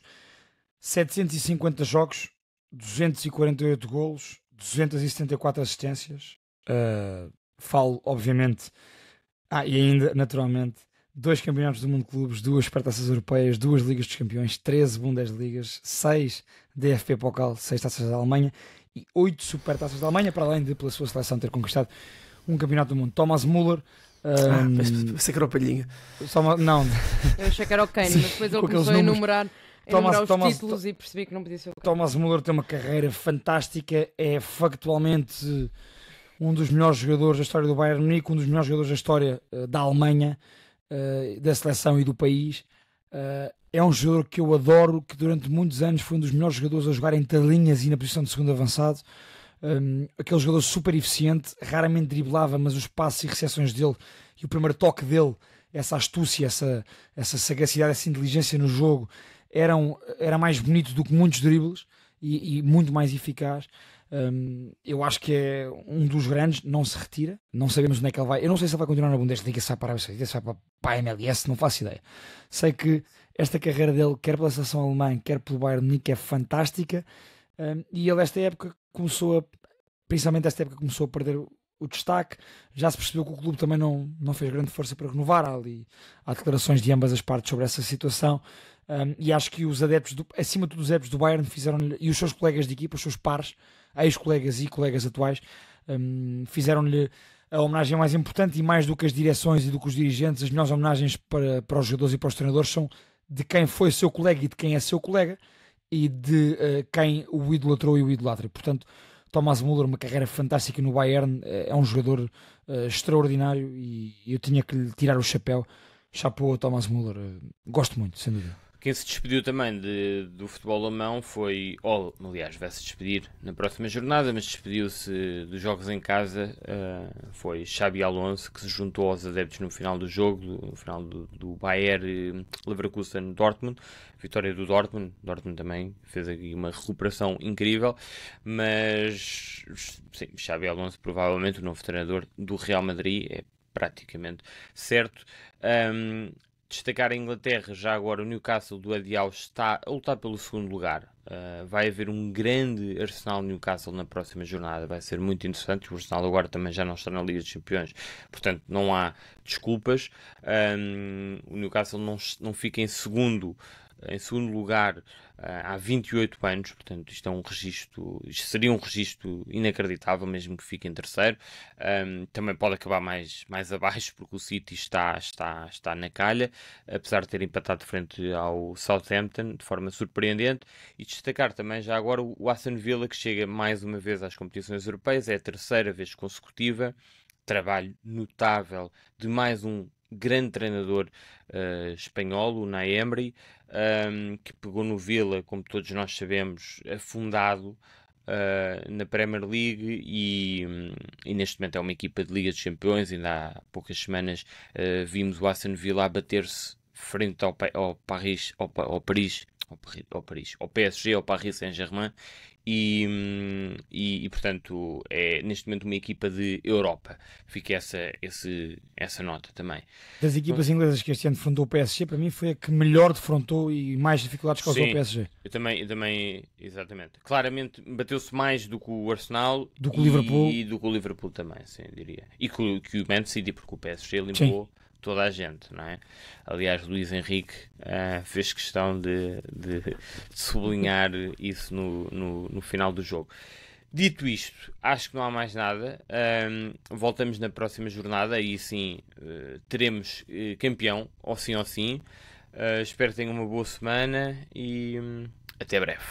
750 jogos, 248 golos, 274 assistências. Falo, obviamente, e ainda, naturalmente, 2 campeonatos do mundo de clubes, 2 supertaças europeias, 2 ligas dos campeões, 13 Bundesligas, 6 DFB Pokal, 6 taças da Alemanha e 8 supertaças da Alemanha, para além de, pela sua seleção, ter conquistado um campeonato do mundo. Thomas Müller. Pensei que era o Palhinha. Não, Eu achei que era o Kane, mas depois ele Com aqueles começou a números. enumerar os títulos e percebi que não podia ser o Kane. Thomas Müller tem uma carreira fantástica, é factualmente um dos melhores jogadores da história do Bayern Munique, um dos melhores jogadores da história da Alemanha, da seleção e do país. É um jogador que eu adoro, que durante muitos anos foi um dos melhores jogadores a jogar em talinhas e na posição de segundo avançado. Aquele jogador super eficiente, raramente driblava, mas os passos e recepções dele e o primeiro toque dele, essa astúcia, essa sagacidade, essa inteligência no jogo era mais bonito do que muitos dribles e muito mais eficaz. Eu acho que é um dos grandes, não se retira, não sabemos onde é que ele vai. Eu não sei se ele vai continuar na Bundesliga, se vai para a Arábia Saudita, se vai para a MLS, não faço ideia. Sei que esta carreira dele, quer pela seleção alemã, quer pelo Bayern de Munique, é fantástica. E ele esta época principalmente esta época começou a perder o destaque. Já se percebeu que o clube também não fez grande força para renovar. Há declarações de ambas as partes sobre essa situação. E acho que os adeptos, acima de tudo os adeptos do Bayern, fizeram-lhe, e os seus colegas de equipa, os seus pares, ex-colegas e colegas atuais, fizeram-lhe a homenagem mais importante, e mais do que as direções e do que os dirigentes, as melhores homenagens para os jogadores e para os treinadores são de quem foi seu colega e de quem é seu colega, e de quem o idolatrou e o idolatra. Portanto, Thomas Müller, uma carreira fantástica no Bayern, é um jogador extraordinário, e eu tinha que lhe tirar o chapéu. Chapéu a Thomas Müller, gosto muito, sem dúvida. Quem se despediu também do futebol alemão foi, aliás, vai-se despedir na próxima jornada, mas despediu-se dos jogos em casa, foi Xabi Alonso, que se juntou aos adeptos no final do jogo, no final do Bayer Leverkusen-Dortmund, vitória do Dortmund. Dortmund também fez aqui uma recuperação incrível, mas sim, Xabi Alonso, provavelmente o novo treinador do Real Madrid, é praticamente certo. Destacar a Inglaterra, já agora o Newcastle do Eddie Howe está a lutar pelo segundo lugar. Vai haver um grande Arsenal-Newcastle na próxima jornada, vai ser muito interessante. O Arsenal agora também já não está na Liga dos Campeões, portanto não há desculpas. O Newcastle não fica em segundo em segundo lugar há 28 anos, portanto isto seria um registro inacreditável, mesmo que fique em terceiro. Também pode acabar mais abaixo, porque o City está na calha, apesar de ter empatado frente ao Southampton de forma surpreendente. E destacar também já agora o Aston Villa, que chega mais uma vez às competições europeias, é a terceira vez consecutiva. Trabalho notável de mais um grande treinador espanhol, o Unai Emery, que pegou no Villa, como todos nós sabemos, afundado na Premier League e neste momento é uma equipa de Liga dos Campeões. Ainda há poucas semanas vimos o Aston Villa a bater-se frente ao PSG, ao Paris Saint-Germain. E portanto é neste momento uma equipa de Europa. Fica essa nota também. Das equipas inglesas que este ano defrontou o PSG, para mim foi a que melhor defrontou e mais dificuldades causou o PSG. Eu também, exatamente. Claramente bateu-se mais do que o Arsenal, do que o Liverpool. E do que o Liverpool também, sim, diria. E que o Man City, porque o PSG limpou toda a gente, não é? Aliás, Luís Henrique fez questão de sublinhar isso no final do jogo. Dito isto, acho que não há mais nada. Voltamos na próxima jornada, aí sim teremos campeão, ou sim. Espero que tenham uma boa semana e até breve.